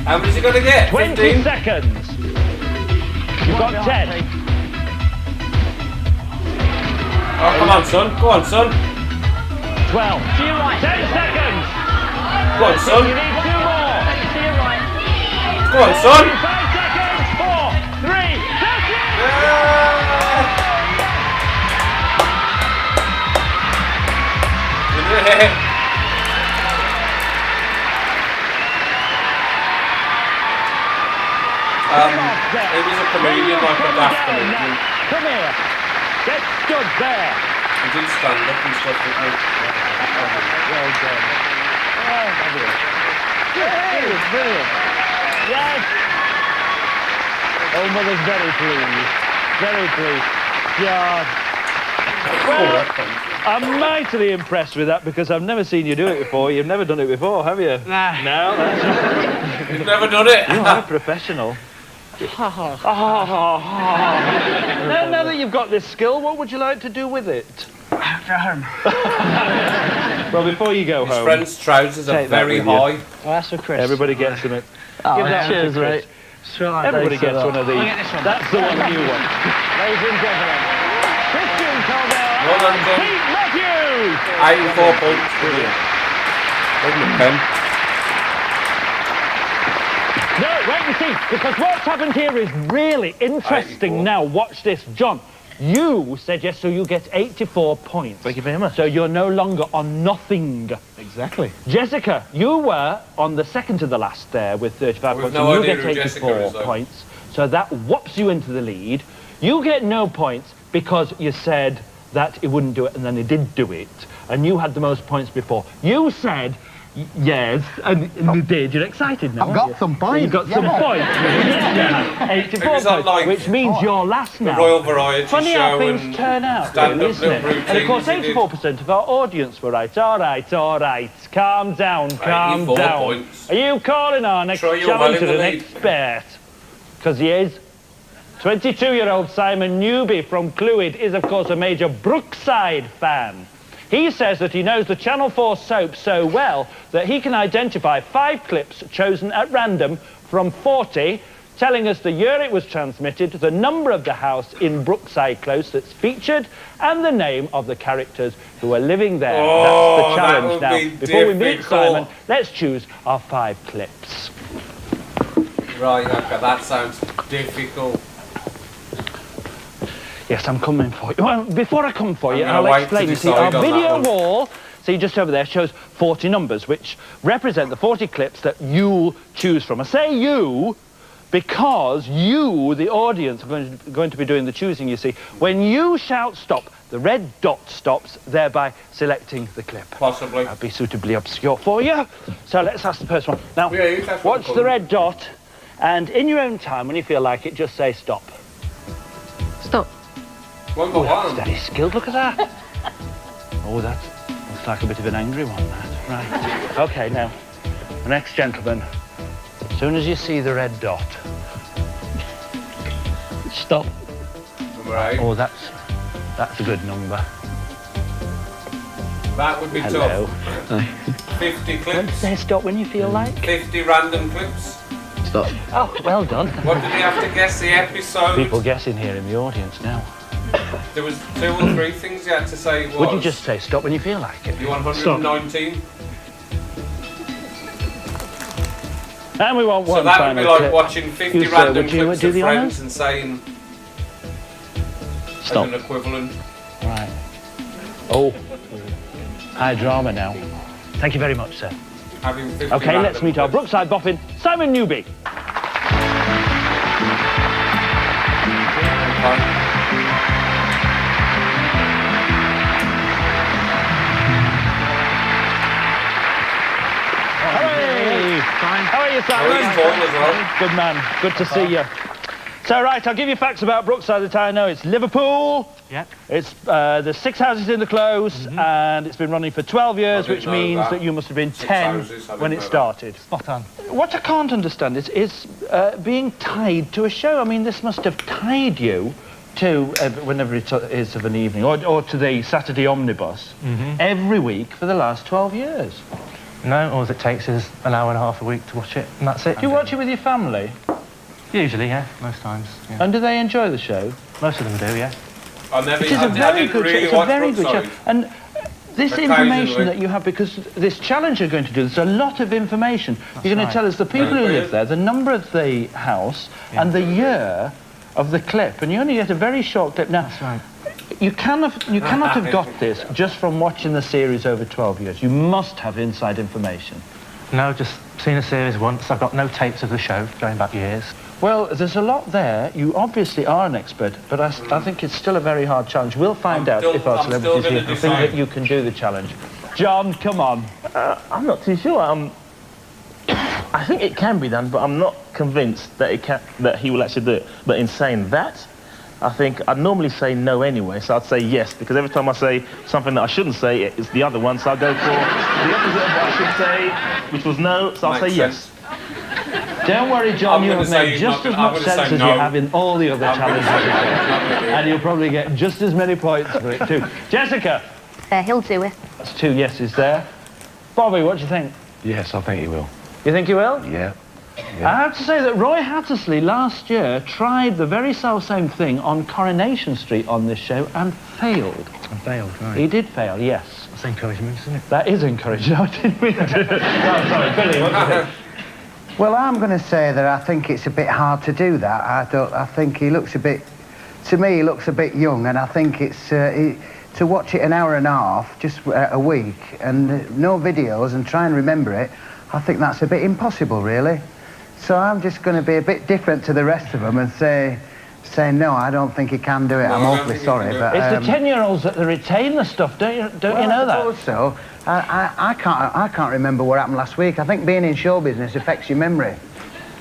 How many's he got to get? 20 15? seconds. You've got 10. Oh, come on, son. Go on, son. 12. To your right. 10 seconds. Go on, son. You need 2 more. To your right. Go on, son. 5 seconds. 4, 3, 2. He was a comedian, like a daft comedian. Come here. Get stood there. He did stand up and stuff, didn't he? Well done. Oh, fabulous. Brilliant. Yes. Oh, Mother's very pleased. Very pleased. God. Well, I'm mightily impressed with that because I've never seen you do it before. You've never done it before, have you? Nah. No, that's not. You've never done it? You are a professional. Now that you've got this skill, what would you like to do with it? Go home. Well, before you go His home... friend's trousers are very high. Well, that's for Chris. Everybody gets them. Give that cheers, to Chris. Mate. Everybody gets one of these. I'll get this one. That's the one you want. Ladies and gentlemen, Christian Colbert Well done, and John. Pete Matthews! 84 points. Brilliant. Give him a pen. No, wait and see, because what's happened here is really interesting. Now, watch this. John, you said yes, so you get 84 points. Thank you very much. So you're no longer on nothing. Exactly. Jessica, you were on the second to the last there with 35 We've points, no and you idea get who Jessica 84 is, though. points. So that whops you into the lead. You get no points because you said that it wouldn't do it, and then it did do it. And you had the most points before. You said yes, and you did. You're excited now. I've got some points. You've got some points. Yeah. 84 It was on, points, like, which means you're last The now. Royal Variety Funny Show how things and turn out, stand-up really, isn't it? little And of course, routines he did. 84% of our audience were right. All right, all right. Calm down, calm 84 down. points. Are you calling our next Try your well in challenger the an lead. expert? Because he is. 22-year-old Simon Newby from Clwyd is, of course, a major Brookside fan. He says that he knows the Channel 4 soap so well that he can identify 5 clips chosen at random from 40, telling us the year it was transmitted, the number of the house in Brookside Close that's featured, and the name of the characters who are living there. Oh, That's the that challenge. would Now, be before we meet difficult. Simon, let's choose our 5 clips. Right, okay, that sounds difficult. Yes, I'm coming for you. Well, before I come for you, I'm I'll gonna wait explain. to You see, our decide on that video one. wall, see just over there, shows 40 numbers, which represent the 40 clips that you choose from. I say you because you, the audience, are going to be doing the choosing, you see. When you shout stop, the red dot stops, thereby selecting the clip. Possibly. That'd be suitably obscure for you. So let's ask the first one. Now, Yeah, you have to watch call the them. red dot, and in your own time, when you feel like it, just say stop. Stop. One by one. Very skilled, look at that. Oh, that looks like a bit of an angry one, that. Right. OK, now, the next gentleman, as soon as you see the red dot, stop. Number 8. Oh, that's a good number. That would be Hello. tough. 50 clips. Say stop when you feel like. 50 random clips. Stop. Oh, well done. What did he have to guess the episode? People guessing here in the audience now. There was 2 or 3 things you had to say was. Would you just say stop when you feel like it? You want 119? And we want one So that would be final like clip. watching 50 You, sir, random would you clips do of the Friends honours? and saying Stop. as an equivalent. Right. Oh, high drama now. Thank you very much, sir. Having 50 OK, random let's meet our clips. Brookside boffin, Simon Newby. Hey! How are you, Simon? Oh, he's tall as well. Good man. Good to see you. So, right, I'll give you facts about Brookside that I know. It's Liverpool. Yeah. It's there's 6 houses in the close, and it's been running for 12 years, didn't which know means that. that you must have been 6 10 houses, I when didn't it know started. Spot on. What I can't understand is being tied to a show. I mean, this must have tied you to whenever it is of an evening, or to the Saturday omnibus every week for the last 12 years. No, all it takes is an hour and a half a week to watch it, and that's it. Do you watch it with your family? Usually, yeah, most times. Yeah. And do they enjoy the show? Most of them do, yeah. It is a very good show. It's a very good show. And this information that you have, because this challenge you're going to do, there's a lot of information. You're going to tell us the people who live there, the number of the house, and the year of the clip. And you only get a very short clip. Now, that's right. You cannot have got this just from watching the series over 12 years. You must have inside information. No, just seen a series once. I've got no tapes of the show going back years. Well, there's a lot there. You obviously are an expert, but I think it's still a very hard challenge. We'll find out if our celebrities here think that you can do the challenge. John, come on. I'm not too sure. I think it can be done, but I'm not convinced that that he will actually do it. But in saying that, I think I'd normally say no anyway, so I'd say yes, because every time I say something that I shouldn't say, it's the other one, so I'll go for the opposite of what I should say, which was no, so I'll say yes. Don't worry, John, you have made just as much sense as you have in all the other challenges. And you'll probably get just as many points for it, too. Jessica? He'll do it. That's 2 yeses there. Bobby, what do you think? Yes, I think he will. You think he will? Yeah. I have to say that Roy Hattersley last year tried the very self-same thing on Coronation Street on this show and failed. And failed, right. He did fail, yes. That's encouragement, isn't it? That is encouraging. I didn't mean to. No, sorry, Billy, what do you think? Well, I'm going to say that I think it's a bit hard to do that. I think he looks a bit, to me, he looks a bit young, and I think it's to watch it an hour and a half, just a week, and no videos, and try and remember it. I think that's a bit impossible, really. So I'm just going to be a bit different to the rest of them and say no, I don't think he can do it. I'm awfully sorry, but it's the 10-year-olds that retain the stuff, don't you know that? Also, I can't remember what happened last week. I think being in show business affects your memory.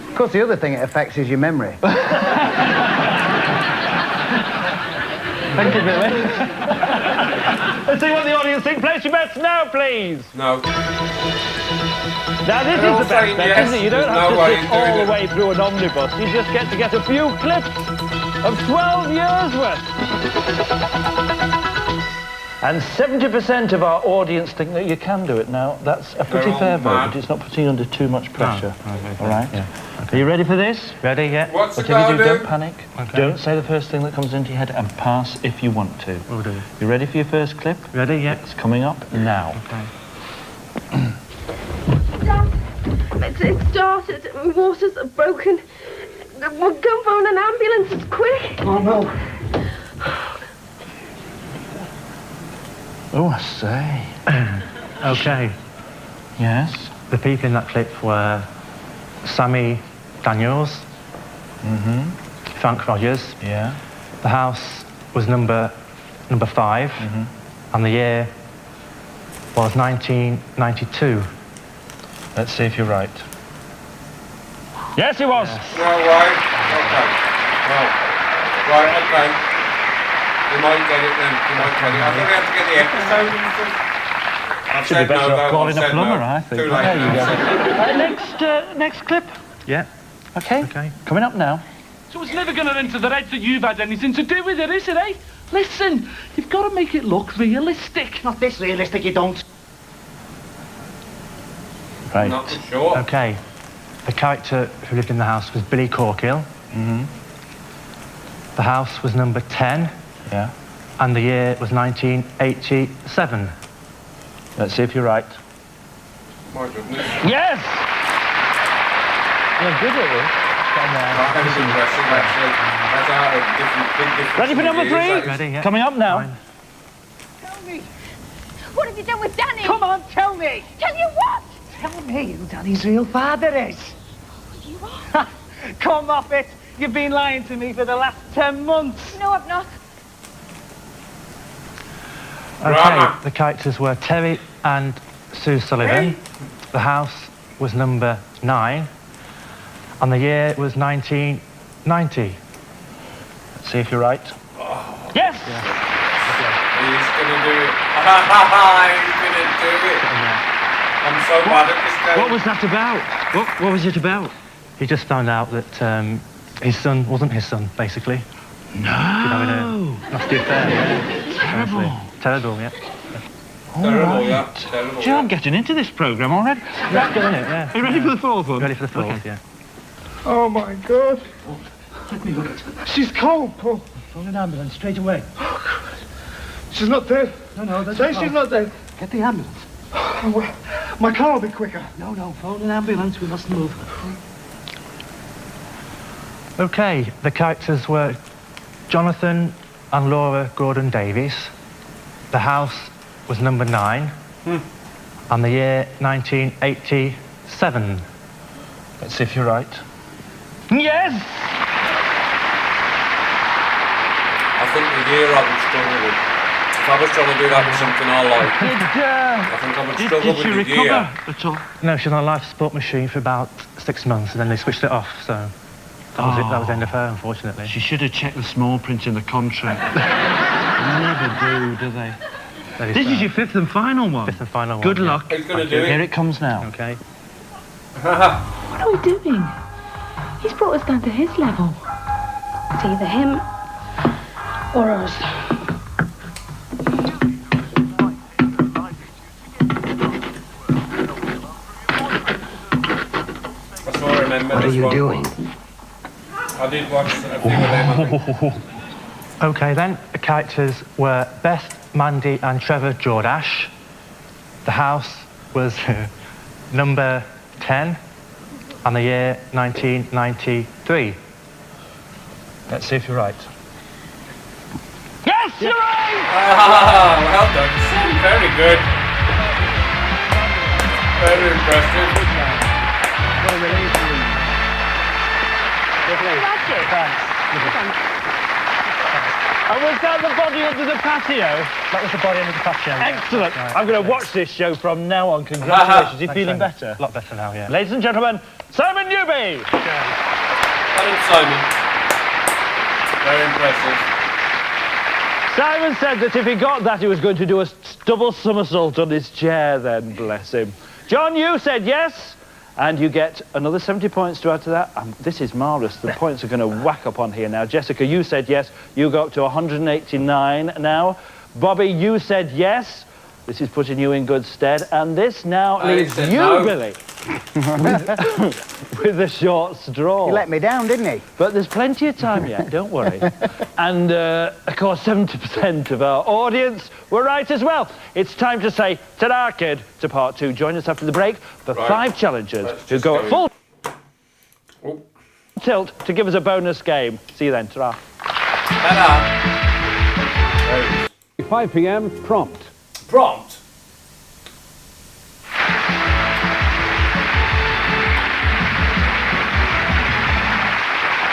Of course, the other thing it affects is your memory. Thank you, Billy. Let's see what the audience think. Place your bets now, please. No. Now, this is the best bet, isn't it? You don't have to sit all the way through an omnibus. You just get a few clips of 12 years' worth. And 70% of our audience think that you can do it now. That's a pretty fair vote, but it's not putting you under too much pressure. All right? Yeah. Okay. Are you ready for this? Ready, yeah. Whatever you do, don't panic. Okay. Don't say the first thing that comes into your head, and pass if you want to. Will do. You ready for your first clip? Ready, yeah. It's coming up now. Okay. Dad, it's started. Waters are broken. We'll go phone an ambulance. It's quick. Oh, no. Oh, I say. Okay. Yes? The people in that clip were Sammy Daniels, Frank Rogers. Yeah. The house was number 5, and the year was 1992. Let's see if you're right. Yes, he was. Yes. Well, right. Okay. Well, right. Okay. You might get it then. You might get it. I think we have to get the episode. I've Should be better off calling a plumber, no. I think. Too late. There you go. Next clip. Yeah. Okay. Coming up now. So it's never going to enter the heads that you've had anything to do with it, is it, eh? Listen, you've got to make it look realistic. Not this realistic, you don't. Right. Not for sure. Okay. The character who lived in the house was Billy Corkill. The house was number 10. Yeah. And the year was 1987. Let's see if you're right. My goodness. Yes! You're good at this. That is impressive, actually. That's out of different Ready for number 3? Ready, yeah. Coming up now. Fine. Tell me. What have you done with Danny? Come on, tell me. Tell you what? Tell me who Danny's real father is. You are? Come off it. You've been lying to me for the last 10 months. No, I've not. Okay, the characters were Terry and Sue Sullivan. The house was number 9. And the year was 1990. Let's see if you're right. Yes! He's going to do it. He's going to do it. I'm so bad at this game. What was that about? What was it about? He just found out that his son wasn't his son, basically. No! Nasty affair, yeah. Terrible. Terrible, yeah. Terrible, yeah. Terrible. Gee, I'm getting into this programme already. That's good, isn't it? Yeah. Are you ready for the fourth one? Ready for the fourth, Okay. yeah. Oh, my God. Let me look at her. She's cold, Paul. Phone an ambulance straight away. She's not dead. No, that's Say she's not dead. Get the ambulance. Oh, well, my car will be quicker. No, phone an ambulance. We must move. Okay, the characters were Jonathan and Laura Gordon Davies. The house was number 9. And the year 1987. Let's see if you're right. Yes! I think the year I would struggle with. If I was trying to do that with something I like, I think I would struggle with the year. At all? No, she was on a life support machine for about 6 months, and then they switched it off, so that was it. That was the end of her, unfortunately. She should have checked the small print in the contract. Never do they? This is your 5th and final one. 5th and final one. Good luck. Who's going to do it? Here it comes now. Okay. What are we doing? He's brought us down to his level. It's either him or us. What are you doing? I did watch a few of them, I think. Okay, then, the characters were Beth, Mandy and Trevor Jordash. The house was number 10 and the year 1993. Let's see if you're right. Yes, you're right! Well done. Very good. Very impressive. What a relief. And was that the body under the patio? That was the body under the patio. Excellent. Right. I'm going to watch this show from now on. Congratulations. You feeling better? A lot better now, yeah. Ladies and gentlemen, Simon Newby. Hello, Simon. Very impressive. Simon said that if he got that, he was going to do a double somersault on his chair then, bless him. John, you said yes, and you get another 70 points to add to that. This is marvellous. The points are going to whack up on here now. Jessica, you said yes. You go up to 189 now. Bobby, you said yes. This is putting you in good stead. And this now leaves you, no. Billy, with a short straw. He let me down, didn't he? But there's plenty of time yet, don't worry. And, of course, 70% of our audience were right as well. It's time to say ta-da, kid, to part 2. Join us after the break for 5 challengers who go at full tilt to give us a bonus game. See you then, ta-da. Ta-da. 5 p.m. prompt. Prompt.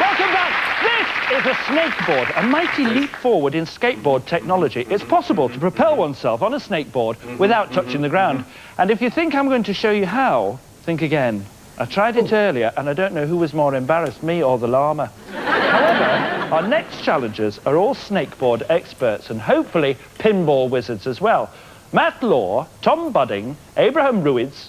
Welcome back. This is a snakeboard, a mighty leap forward in skateboard technology. It's possible to propel oneself on a snakeboard without touching the ground. And if you think I'm going to show you how, think again. I tried it earlier, and I don't know who was more embarrassed, me or the llama. However, our next challengers are all snakeboard experts and hopefully pinball wizards as well. Matt Law, Tom Budding, Abraham Ruiz,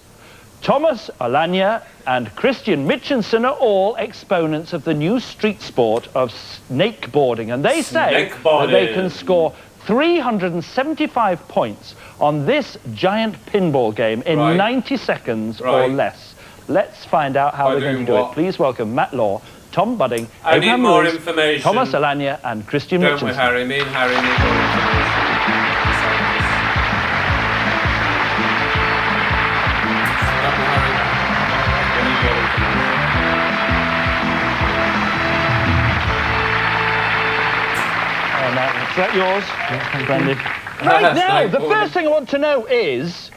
Thomas Alanya and Christian Mitchinson are all exponents of the new street sport of snakeboarding, and they say that they can score 375 points on this giant pinball game in 90 seconds or less. Let's find out how they're going to do it. Please welcome Matt Law, Tom Budding, Abraham more Ruiz, information. Thomas Alanya and Christian Mitchinson. Don't we, Harry? Me and Harry need more information. Is that yours? Splendid. Right now, the first thing I want to know is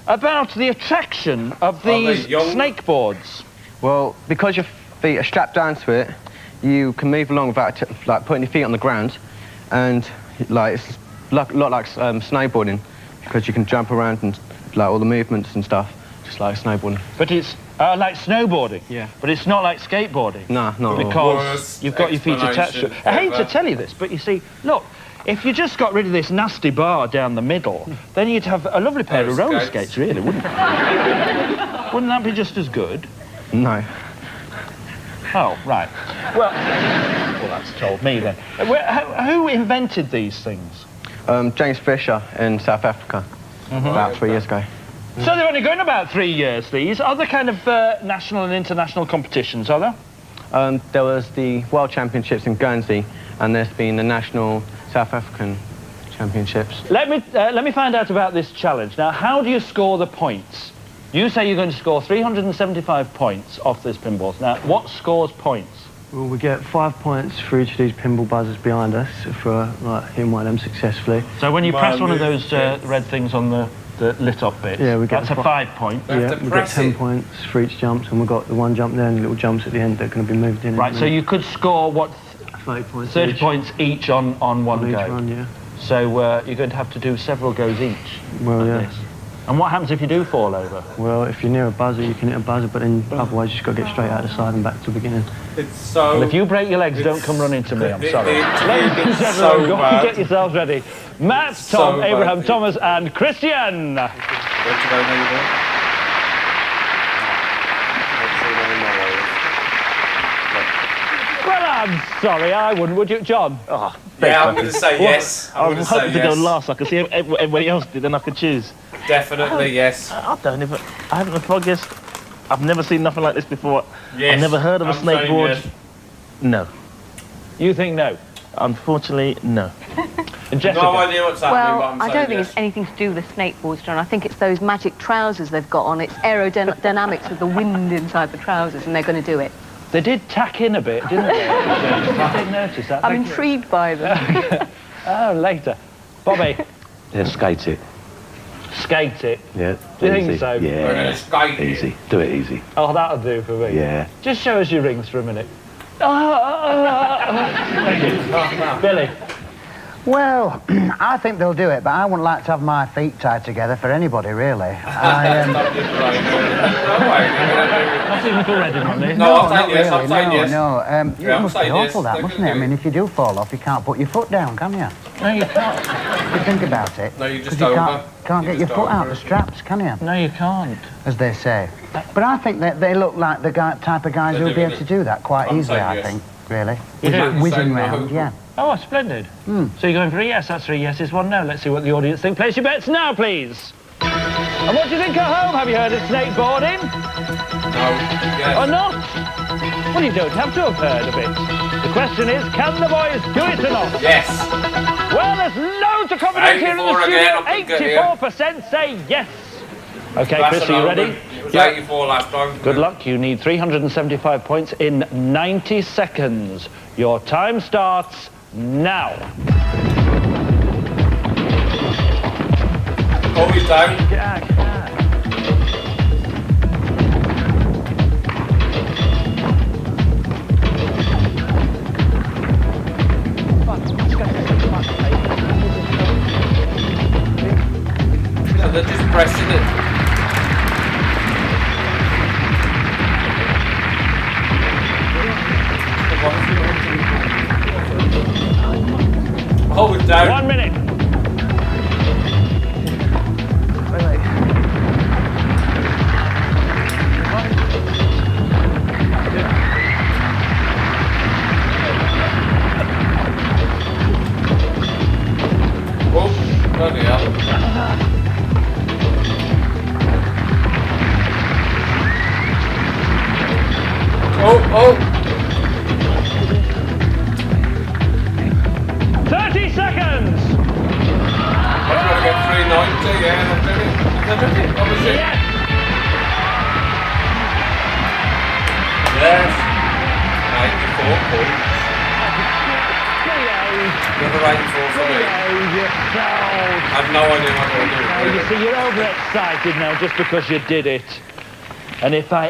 about the attraction of these snakeboards. Well, because your feet are strapped down to it, you can move along without like putting your feet on the ground, and like it's a lot like snowboarding, because you can jump around and like all the movements and stuff, just like snowboarding. But it's like snowboarding. Yeah. But it's not like skateboarding. No, not at all. Because you've got your feet attached to it. I hate to tell you this, but you see, look, if you just got rid of this nasty bar down the middle, then you'd have a lovely pair of roller skates, really, wouldn't you? Wouldn't that be just as good? No. Oh, right. Well, that's told me then. Who invented these things? James Fisher in South Africa. about 3 years ago. So they're only going about 3 years, these. Are there kind of national and international competitions, are there? There was the World Championships in Guernsey, and there's been the National South African Championships. Let me find out about this challenge. Now, how do you score the points? You say you're going to score 375 points off this pinball. Now, what scores points? Well, we get 5 points for each of these pinball buzzers behind us for hitting one of them successfully. So when you press one of those red things on the lit up bit, yeah, we get that's a 5 point. Yeah, we get 10 points for each jump, and we've got the one jump there and little jumps at the end that are going to be moved in. Right, so you could score, what, 30 points each on one go? Each run, yeah. So you're going to have to do several goes each. Well, yeah. This. And what happens if you do fall over? Well, if you're near a buzzer, you can hit a buzzer, but then otherwise you just got to get straight out the side and back to the beginning. It's so... Well, if you break your legs, don't come running to me, I'm sorry. Ladies and gentlemen, so go and get yourselves ready. Matt, so Tom, Abraham, bad. Thomas and Christian. Well, I'm sorry, I wouldn't, would you, John? Oh, yeah, I'm going to say yes. I was hoping to go last so I could see everybody else did, then I could choose. Definitely yes. I don't even... I haven't the foggiest... I've never seen nothing like this before. Yes. I've never heard of a I'm saying snakeboard. yes. No. You think no? Unfortunately, no. Jessica? No idea what's happening, Well, but I'm I saying don't think yes. it's anything to do with the snakeboards, John. I think it's those magic trousers they've got on. It's aerodynamics with the wind inside the trousers, and they're going to do it. They did tack in a bit, didn't they? I did notice that. I'm intrigued by them. Oh, later. Bobby? Yeah, skate it. Skate it? Yeah. Do you easy. think so? Yeah. We're going to skate it. Easy. Do it easy. Oh, that'll do for me. Yeah. Just show us your rings for a minute. Thank you. Billy? Well, I think they'll do it, but I wouldn't like to have my feet tied together for anybody, really. Not even for Reading on this. No, I'm not saying yes, really. I'm saying yes. No, Yeah, it must be saying awful, yes. that, mustn't it? I mean, if you do fall off, you can't put your foot down, can you? No, you can't. If you think about it. No, you just 'cause you over. can't get your foot out the straps, can you? No, you can't. As they say. But I think that they look like the type of guys who'll be able to do that quite I'm easily, saying I yes. think, really. You do? Whizzing Saying no. round, yeah. Oh, splendid. So you're going for a yes, that's 3 yeses, 1 no. Let's see what the audience think. Place your bets now, please. And what do you think at home? Have you heard of snakeboarding? No. Yes. Or not? Well, you don't have to have heard of it. The question is, can the boys do it or not? Yes. Well, there's loads of confidence here in the 84 again, I'm studio. thinking, yeah. 84% say yes. Okay, That's Chris, are you ready? It was 84 last time. Good luck. You need 375 points in 90 seconds. Your time starts now. Always down. Get out, get out. So they're just pressing it. Hold it down. 1 minute. Oh, bloody hell. Oh, 30 seconds. I'm going to get 390, yeah, I'm doing it. I'm doing it, obviously. Yes. 94 points. Another 84 for me. I've no idea what I'm Now, going to do. you see, you're overexcited now just because you did it. And if I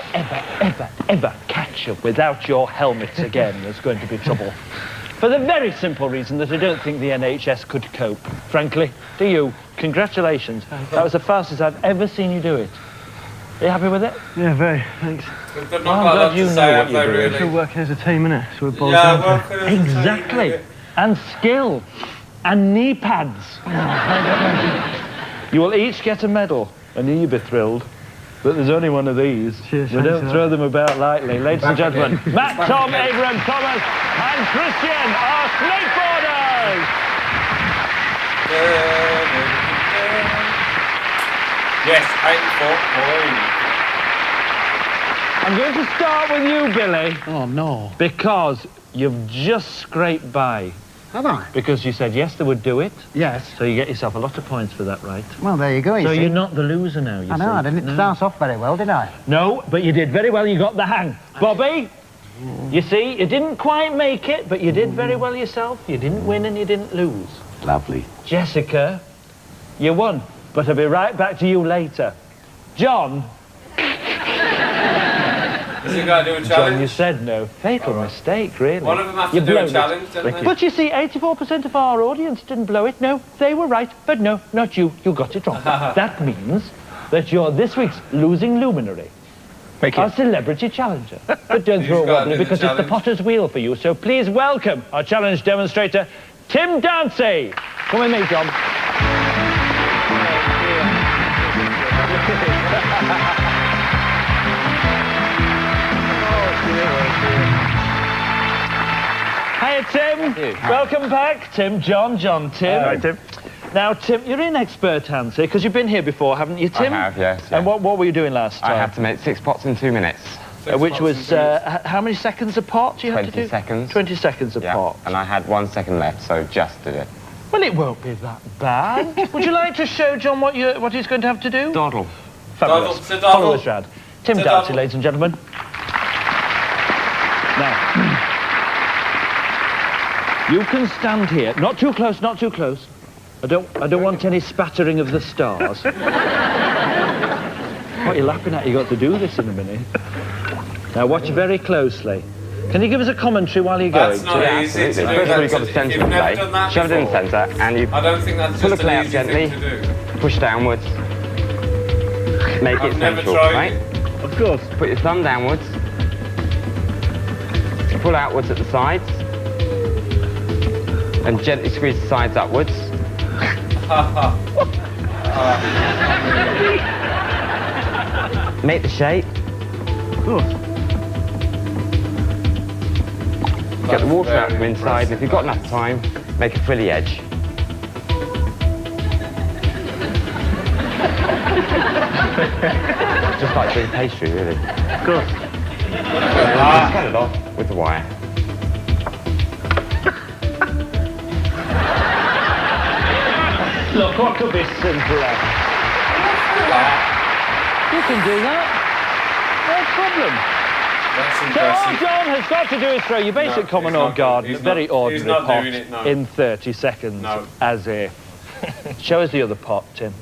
ever catch you without your helmets again, there's going to be trouble. For the very simple reason that I don't think the NHS could cope. Frankly, do you? Congratulations. That was the fastest I've ever seen you do it. Are you happy with it? Yeah, very. Thanks. They're I'm not glad allowed you to know say, what have they, you're doing. We're really? still working as a team, innit? So we're both Yeah, down working as a team. Exactly. And skill. And knee pads. You will each get a medal. And you'll be thrilled. But there's only one of these. Cheers, we don't throw them about lightly. Ladies and gentlemen, Matt, Tom, Abraham, Thomas, and Christian are snakeboarders! Yes, 84 points. I'm going to start with you, Billy. Oh, no. Because you've just scraped by. Have I? Because you said yes, they would do it. Yes. So you get yourself a lot of points for that, right? Well, there you go, you So see. you're not the loser now, you see. I know, I didn't start off very well, did I? No, but you did very well. You got the hang. Bobby, you see, you didn't quite make it, but you did very well yourself. You didn't win and you didn't lose. Lovely. Jessica, you won, but I'll be right back to you later. John. Is he going to do a challenge? John, you said no. Fatal mistake, really. One of them have to do a challenge, don't they? But you see, 84% of our audience didn't blow it. No, they were right, but no, not you. You got it wrong. That means that you're this week's losing luminary. Our celebrity challenger. But don't throw a wobbly because it's the potter's wheel for you. So please welcome our challenge demonstrator, Tim Dancy. Come with me, John. Hiya, Tim. Welcome back. Tim, John, Tim. Hi, Tim. Now, Tim, you're in expert hands here, because you've been here before, haven't you, Tim? I have, yes. And what were you doing last time? I had to make 6 pots in 2 minutes. Which was, how many seconds a pot you had to do? 20 seconds. 20 seconds a pot. And I had 1 second left, so just did it. Well, it won't be that bad. Would you like to show John what he's going to have to do? Dawdle. Fabulous. Dawdle. Follow us round. Tim Dancy, ladies and gentlemen. Now, you can stand here. Not too close, not too close. I don't want any spattering of the stars. What are you laughing at? You got to do this in a minute. Now watch very closely. Can you give us a commentary while you're going? That's not easy to do. First of all, you've got the centre of the plate. Shove it in the centre, and you I don't think that's pull the just plate an up easy gently, thing to do. push downwards, make it never central, tried right? Of course. Put your thumb downwards, pull outwards at the sides, and gently squeeze the sides upwards. Make the shape. Get the water out from inside, and if you've got enough time, make a frilly edge. Just like doing pastry, really. Of course. Cut it off with the wire. Look, what could be simpler? You can do that. No problem. That's So all impressive. John has got to do is throw your basic common or garden, He's very not ordinary pot, doing it, no. in 30 seconds, as if. Show us the other pot, Tim.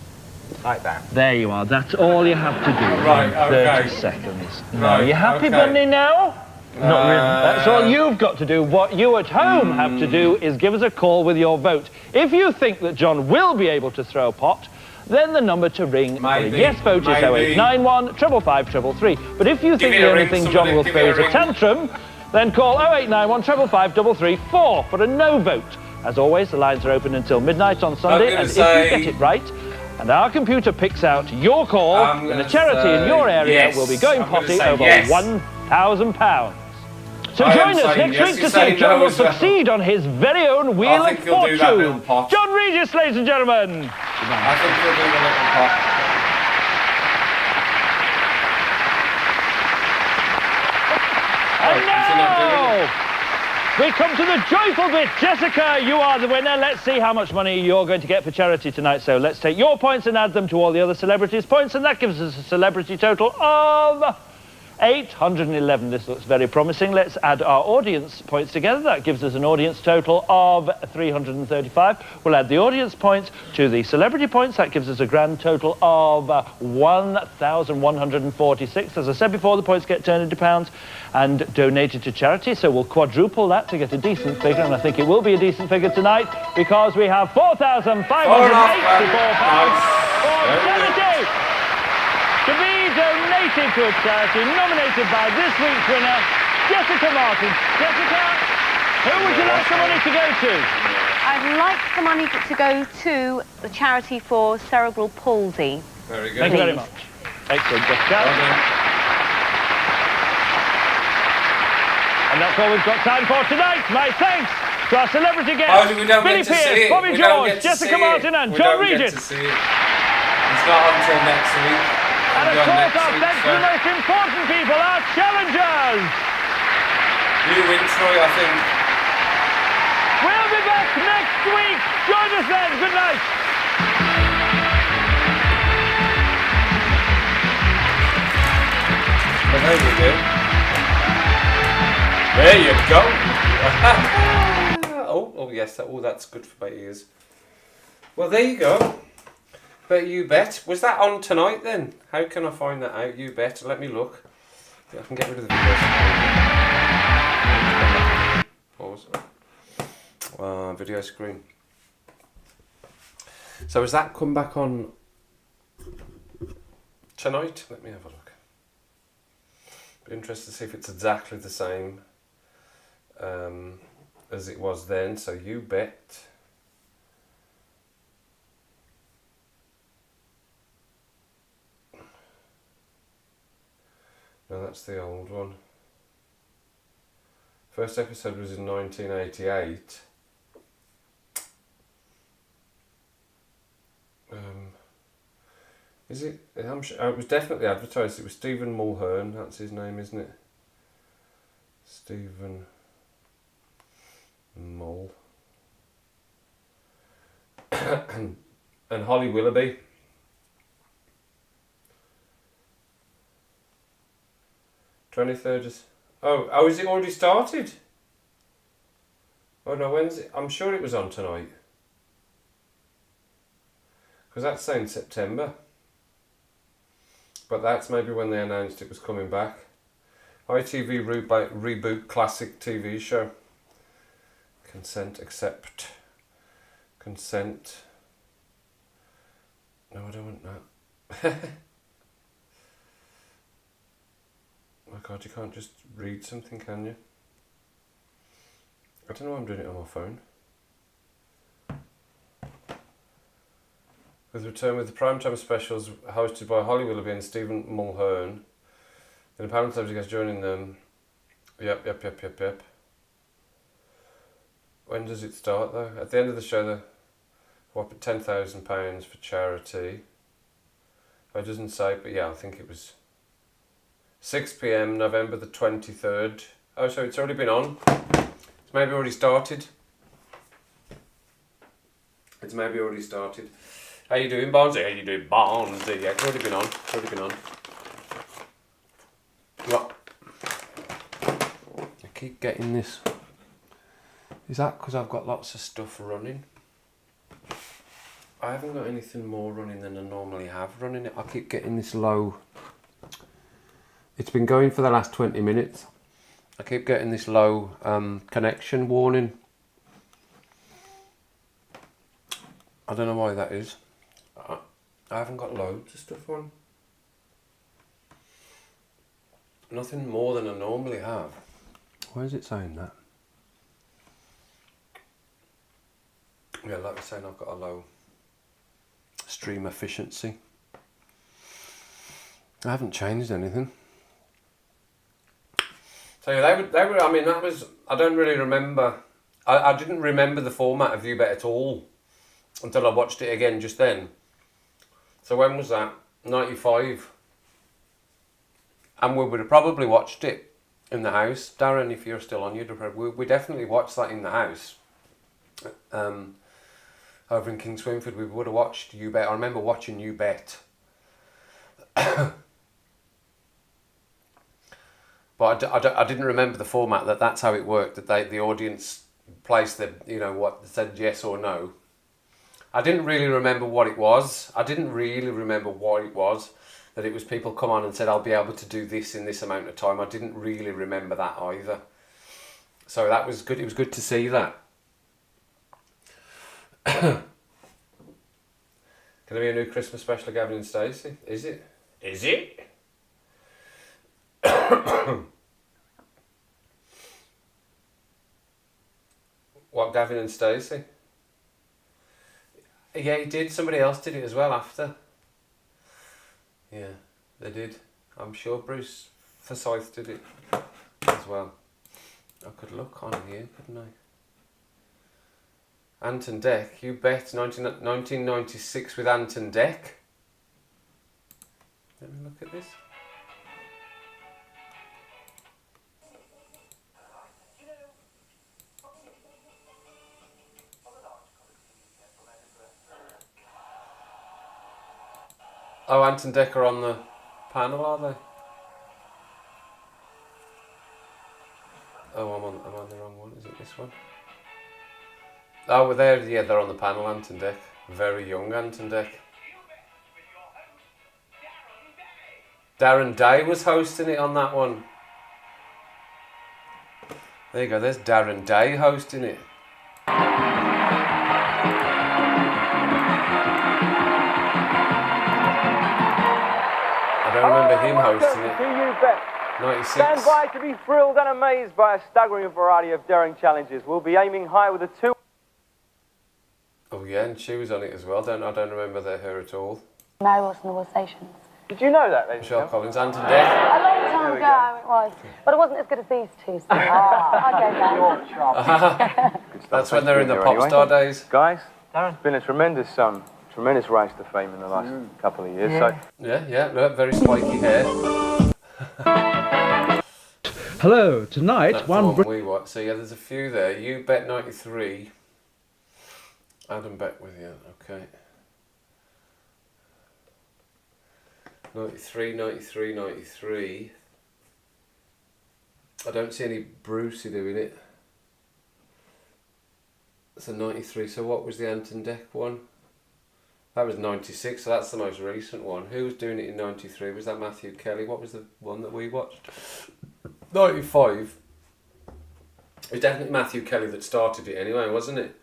Like that. There you are. That's all you have to do. Right, in 30 okay. seconds. Right, Now, you happy, okay. Bunny, now? Not really. That's all you've got to do. What you at home have to do is give us a call with your vote. If you think that John will be able to throw a pot, then the number to ring for a Maybe, yes vote is maybe. 0891 555 333. But if you think it the a only ring, thing somebody, John will give throw it a is a ring. tantrum, then call 0891 555 334 for a no vote. As always, the lines are open until midnight on Sunday, gonna and say- if you get it right, and our computer picks out your call, then a charity in your area yes. will be going I'm gonna potty say over yes. £1,000. So I am join us saying next yes. week to You're see if saying John no will as well. succeed on his very own Wheel I of think he'll do that little Fortune. pot. John Regis, ladies and gentlemen. I think he'll do the little pot. And now, we come to the joyful bit. Jessica, you are the winner. Let's see how much money you're going to get for charity tonight. So let's take your points and add them to all the other celebrities' points, and that gives us a celebrity total of 811. This looks very promising. Let's add our audience points together. That gives us an audience total of 335. We'll add the audience points to the celebrity points. That gives us a grand total of 1,146. As I said before, the points get turned into pounds and donated to charity. So we'll quadruple that to get a decent figure, and I think it will be a decent figure tonight because we have £4,584 for charity to be donated to a charity nominated by this week's winner, Jessica Martin. Jessica, who would you like the money to go to? I'd like the money to go to the charity for cerebral palsy. Very good. Thank you very much. Excellent, Jessica. And that's all we've got time for tonight. My thanks to our celebrity guests, We don't Billy get to see Pearce, it. Bobby We don't George, get to Jessica see Martin it. and We John don't get Regis. to see it. It's it's not until next week. And of course, our thanks to the most important people, our challengers. You win, Troy, I think. We'll be back next week. Join us then. Good night. Well, there you go. There you go. oh yes, that's good for my ears. Well, there you go. Bet You Bet. Was that on tonight then? How can I find that out? You Bet. Let me look. I can get rid of the videos. Pause. Video screen. So has that come back on tonight? Let me have a look. Be interested to see if it's exactly the same as it was then. So You Bet. No, that's the old one. First episode was in 1988. Is it? I'm sure, it was definitely advertised. It was Stephen Mulhern. That's his name, isn't it? Stephen Mull. and Holly Willoughby. Oh, is it already started? Oh no, when's it? I'm sure it was on tonight. Because that's saying September. But that's maybe when they announced it was coming back. ITV reboot classic TV show. Consent, accept. Consent. No, I don't want that. Oh my God, you can't just read something, can you? I don't know why I'm doing it on my phone. With return with the primetime specials hosted by Holly Willoughby and Stephen Mulhern. In a panel of guests joining them. Yep. When does it start though? At the end of the show, they whop £10,000 for charity. It doesn't say, but yeah, I think it was 6 PM, November the 23rd. Oh, so it's already been on. It's maybe already started. How you doing, Bonzi? Yeah, it's already been on. What? I keep getting this. Is that because I've got lots of stuff running? I haven't got anything more running than I normally have running. I keep getting this low. It's been going for the last 20 minutes. I keep getting this low connection warning. I don't know why that is. I haven't got loads of stuff on. Nothing more than I normally have. Why is it saying that? Yeah, like I was saying, I've got a low stream efficiency. I haven't changed anything. So yeah, they were. I mean, that was. I don't really remember. I didn't remember the format of You Bet at all until I watched it again just then. So when was that? 95. And we would have probably watched it in the house. Darren, if you're still on, we definitely watched that in the house. Over in King Swinford, we would have watched You Bet. I remember watching You Bet. But I didn't remember the format, that's how it worked, that the audience placed what said yes or no. I didn't really remember what it was. I didn't really remember what it was. That it was people come on and said, I'll be able to do this in this amount of time. I didn't really remember that either. So that was good. It was good to see that. Can there be a new Christmas special of Gavin and Stacey? Is it? Is it? What, Gavin and Stacey? Yeah, he did. Somebody else did it as well after. Yeah, they did. I'm sure Bruce Forsyth did it as well. I could look on here, couldn't I? Anton Deck, You Bet, 1996 with Anton Deck. Let me look at this. Oh, Ant and Dec are on the panel, are they? Oh, I'm on the wrong one. Is it this one? Oh, well, they're on the panel, Ant and Dec. Very young Ant and Dec. Darren Day was hosting it on that one. There you go, there's Darren Day hosting it. I don't remember him hosting it. To you, Bet. 96. Stand by to be thrilled and amazed by a staggering variety of daring challenges. We'll be aiming high with a 2. Oh yeah, and she was on it as well. I don't remember her at all. Mary Wilson, the Worstations. Did you know that, ladies? Michelle Collins, Ant and Dec. A long time ago it was, but it wasn't as good as these two. So I gave that. That's when they're in the pop star days. Guys, it's been a tremendous rise to fame in the last couple of years. Yeah. So Yeah, look, very spiky hair. Hello, tonight That's one. the one we watch. So yeah, there's a few there. You Bet 93. Adam Bet with you. Okay. 93, 93, 93. I don't see any Brucey doing it. It's a 93. So what was the Ant and Dec one? That was 96, so that's the most recent one. Who was doing it in 93? Was that Matthew Kelly? What was the one that we watched? 95. It was definitely Matthew Kelly that started it anyway, wasn't it?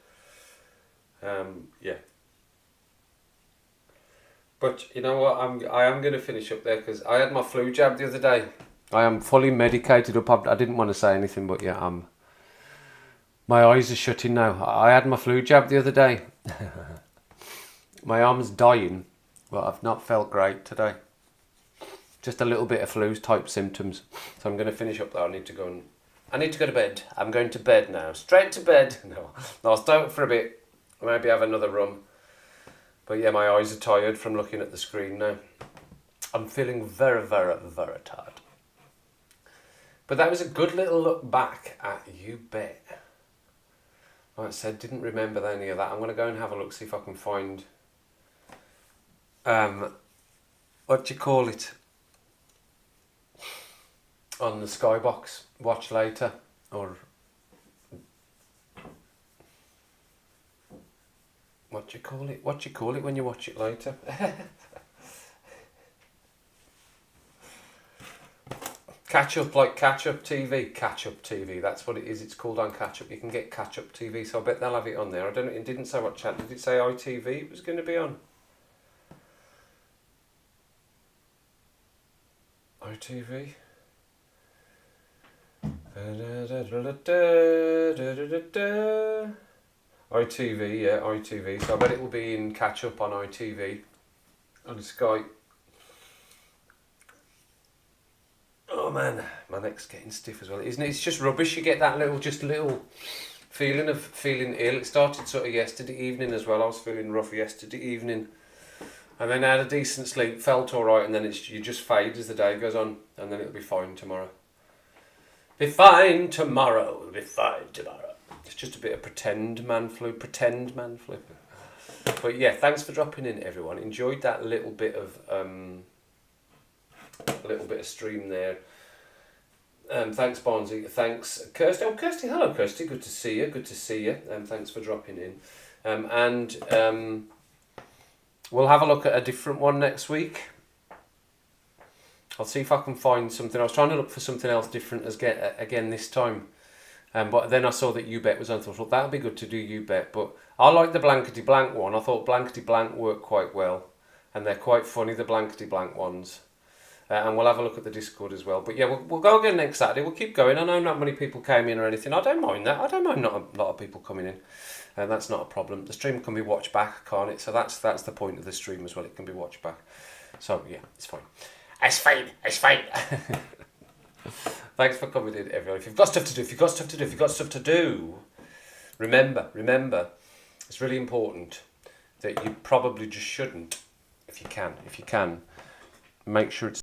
Yeah. But you know what? I am going to finish up there because I had my flu jab the other day. I am fully medicated up. I didn't want to say anything, but yeah, my eyes are shutting now. I had my flu jab the other day. My arm's dying, but I've not felt great today. Just a little bit of flu type symptoms. So I'm going to finish up there. I need to go to bed. I'm going to bed now. Straight to bed. No, I'll stay up for a bit. Maybe have another rum. But yeah, my eyes are tired from looking at the screen now. I'm feeling very, very, very tired. But that was a good little look back at You Bet. Like I said, didn't remember any of that. I'm going to go and have a look, see if I can find... what do you call it? On the Skybox. Watch later. Or... what do you call it? What do you call it when you watch it later? Catch Up, like Catch Up TV. Catch Up TV, that's what it is. It's called on Catch Up. You can get Catch Up TV, so I bet they'll have it on there. I don't know, it didn't say what channel. Did it say ITV it was going to be on? ITV? ITV, yeah, ITV. So I bet it will be in Catch Up on ITV. On Sky. Oh man, my neck's getting stiff as well, isn't it? It's just rubbish. You get that little feeling of feeling ill. It started sort of yesterday evening as well. I was feeling rough yesterday evening. And then I had a decent sleep, felt alright, and then you just fade as the day goes on, and then it'll be fine tomorrow. Be fine tomorrow, it'll be fine tomorrow. It's just a bit of pretend man flu. But yeah, thanks for dropping in, everyone. Enjoyed that little bit of stream there. Thanks, Bonzi. Thanks, Kirsty. Oh, Kirsty, hello, Kirsty. Good to see you. Good to see you. Thanks for dropping in. We'll have a look at a different one next week. I'll see if I can find something. I was trying to look for something else different again this time. But then I saw that You Bet was on. I thought, that would be good to do You Bet. But I like the Blankety Blank one. I thought Blankety Blank worked quite well. And they're quite funny, the Blankety Blank ones. And we'll have a look at the Discord as well. But yeah, we'll go again next Saturday. We'll keep going. I know not many people came in or anything. I don't mind that. I don't mind not a lot of people coming in. That's not a problem. The stream can be watched back, can't it? So that's the point of the stream as well. It can be watched back. So yeah, it's fine. It's fine. Thanks for coming in, everyone. If you've got stuff to do, remember, it's really important that you probably just shouldn't, if you can, make sure it's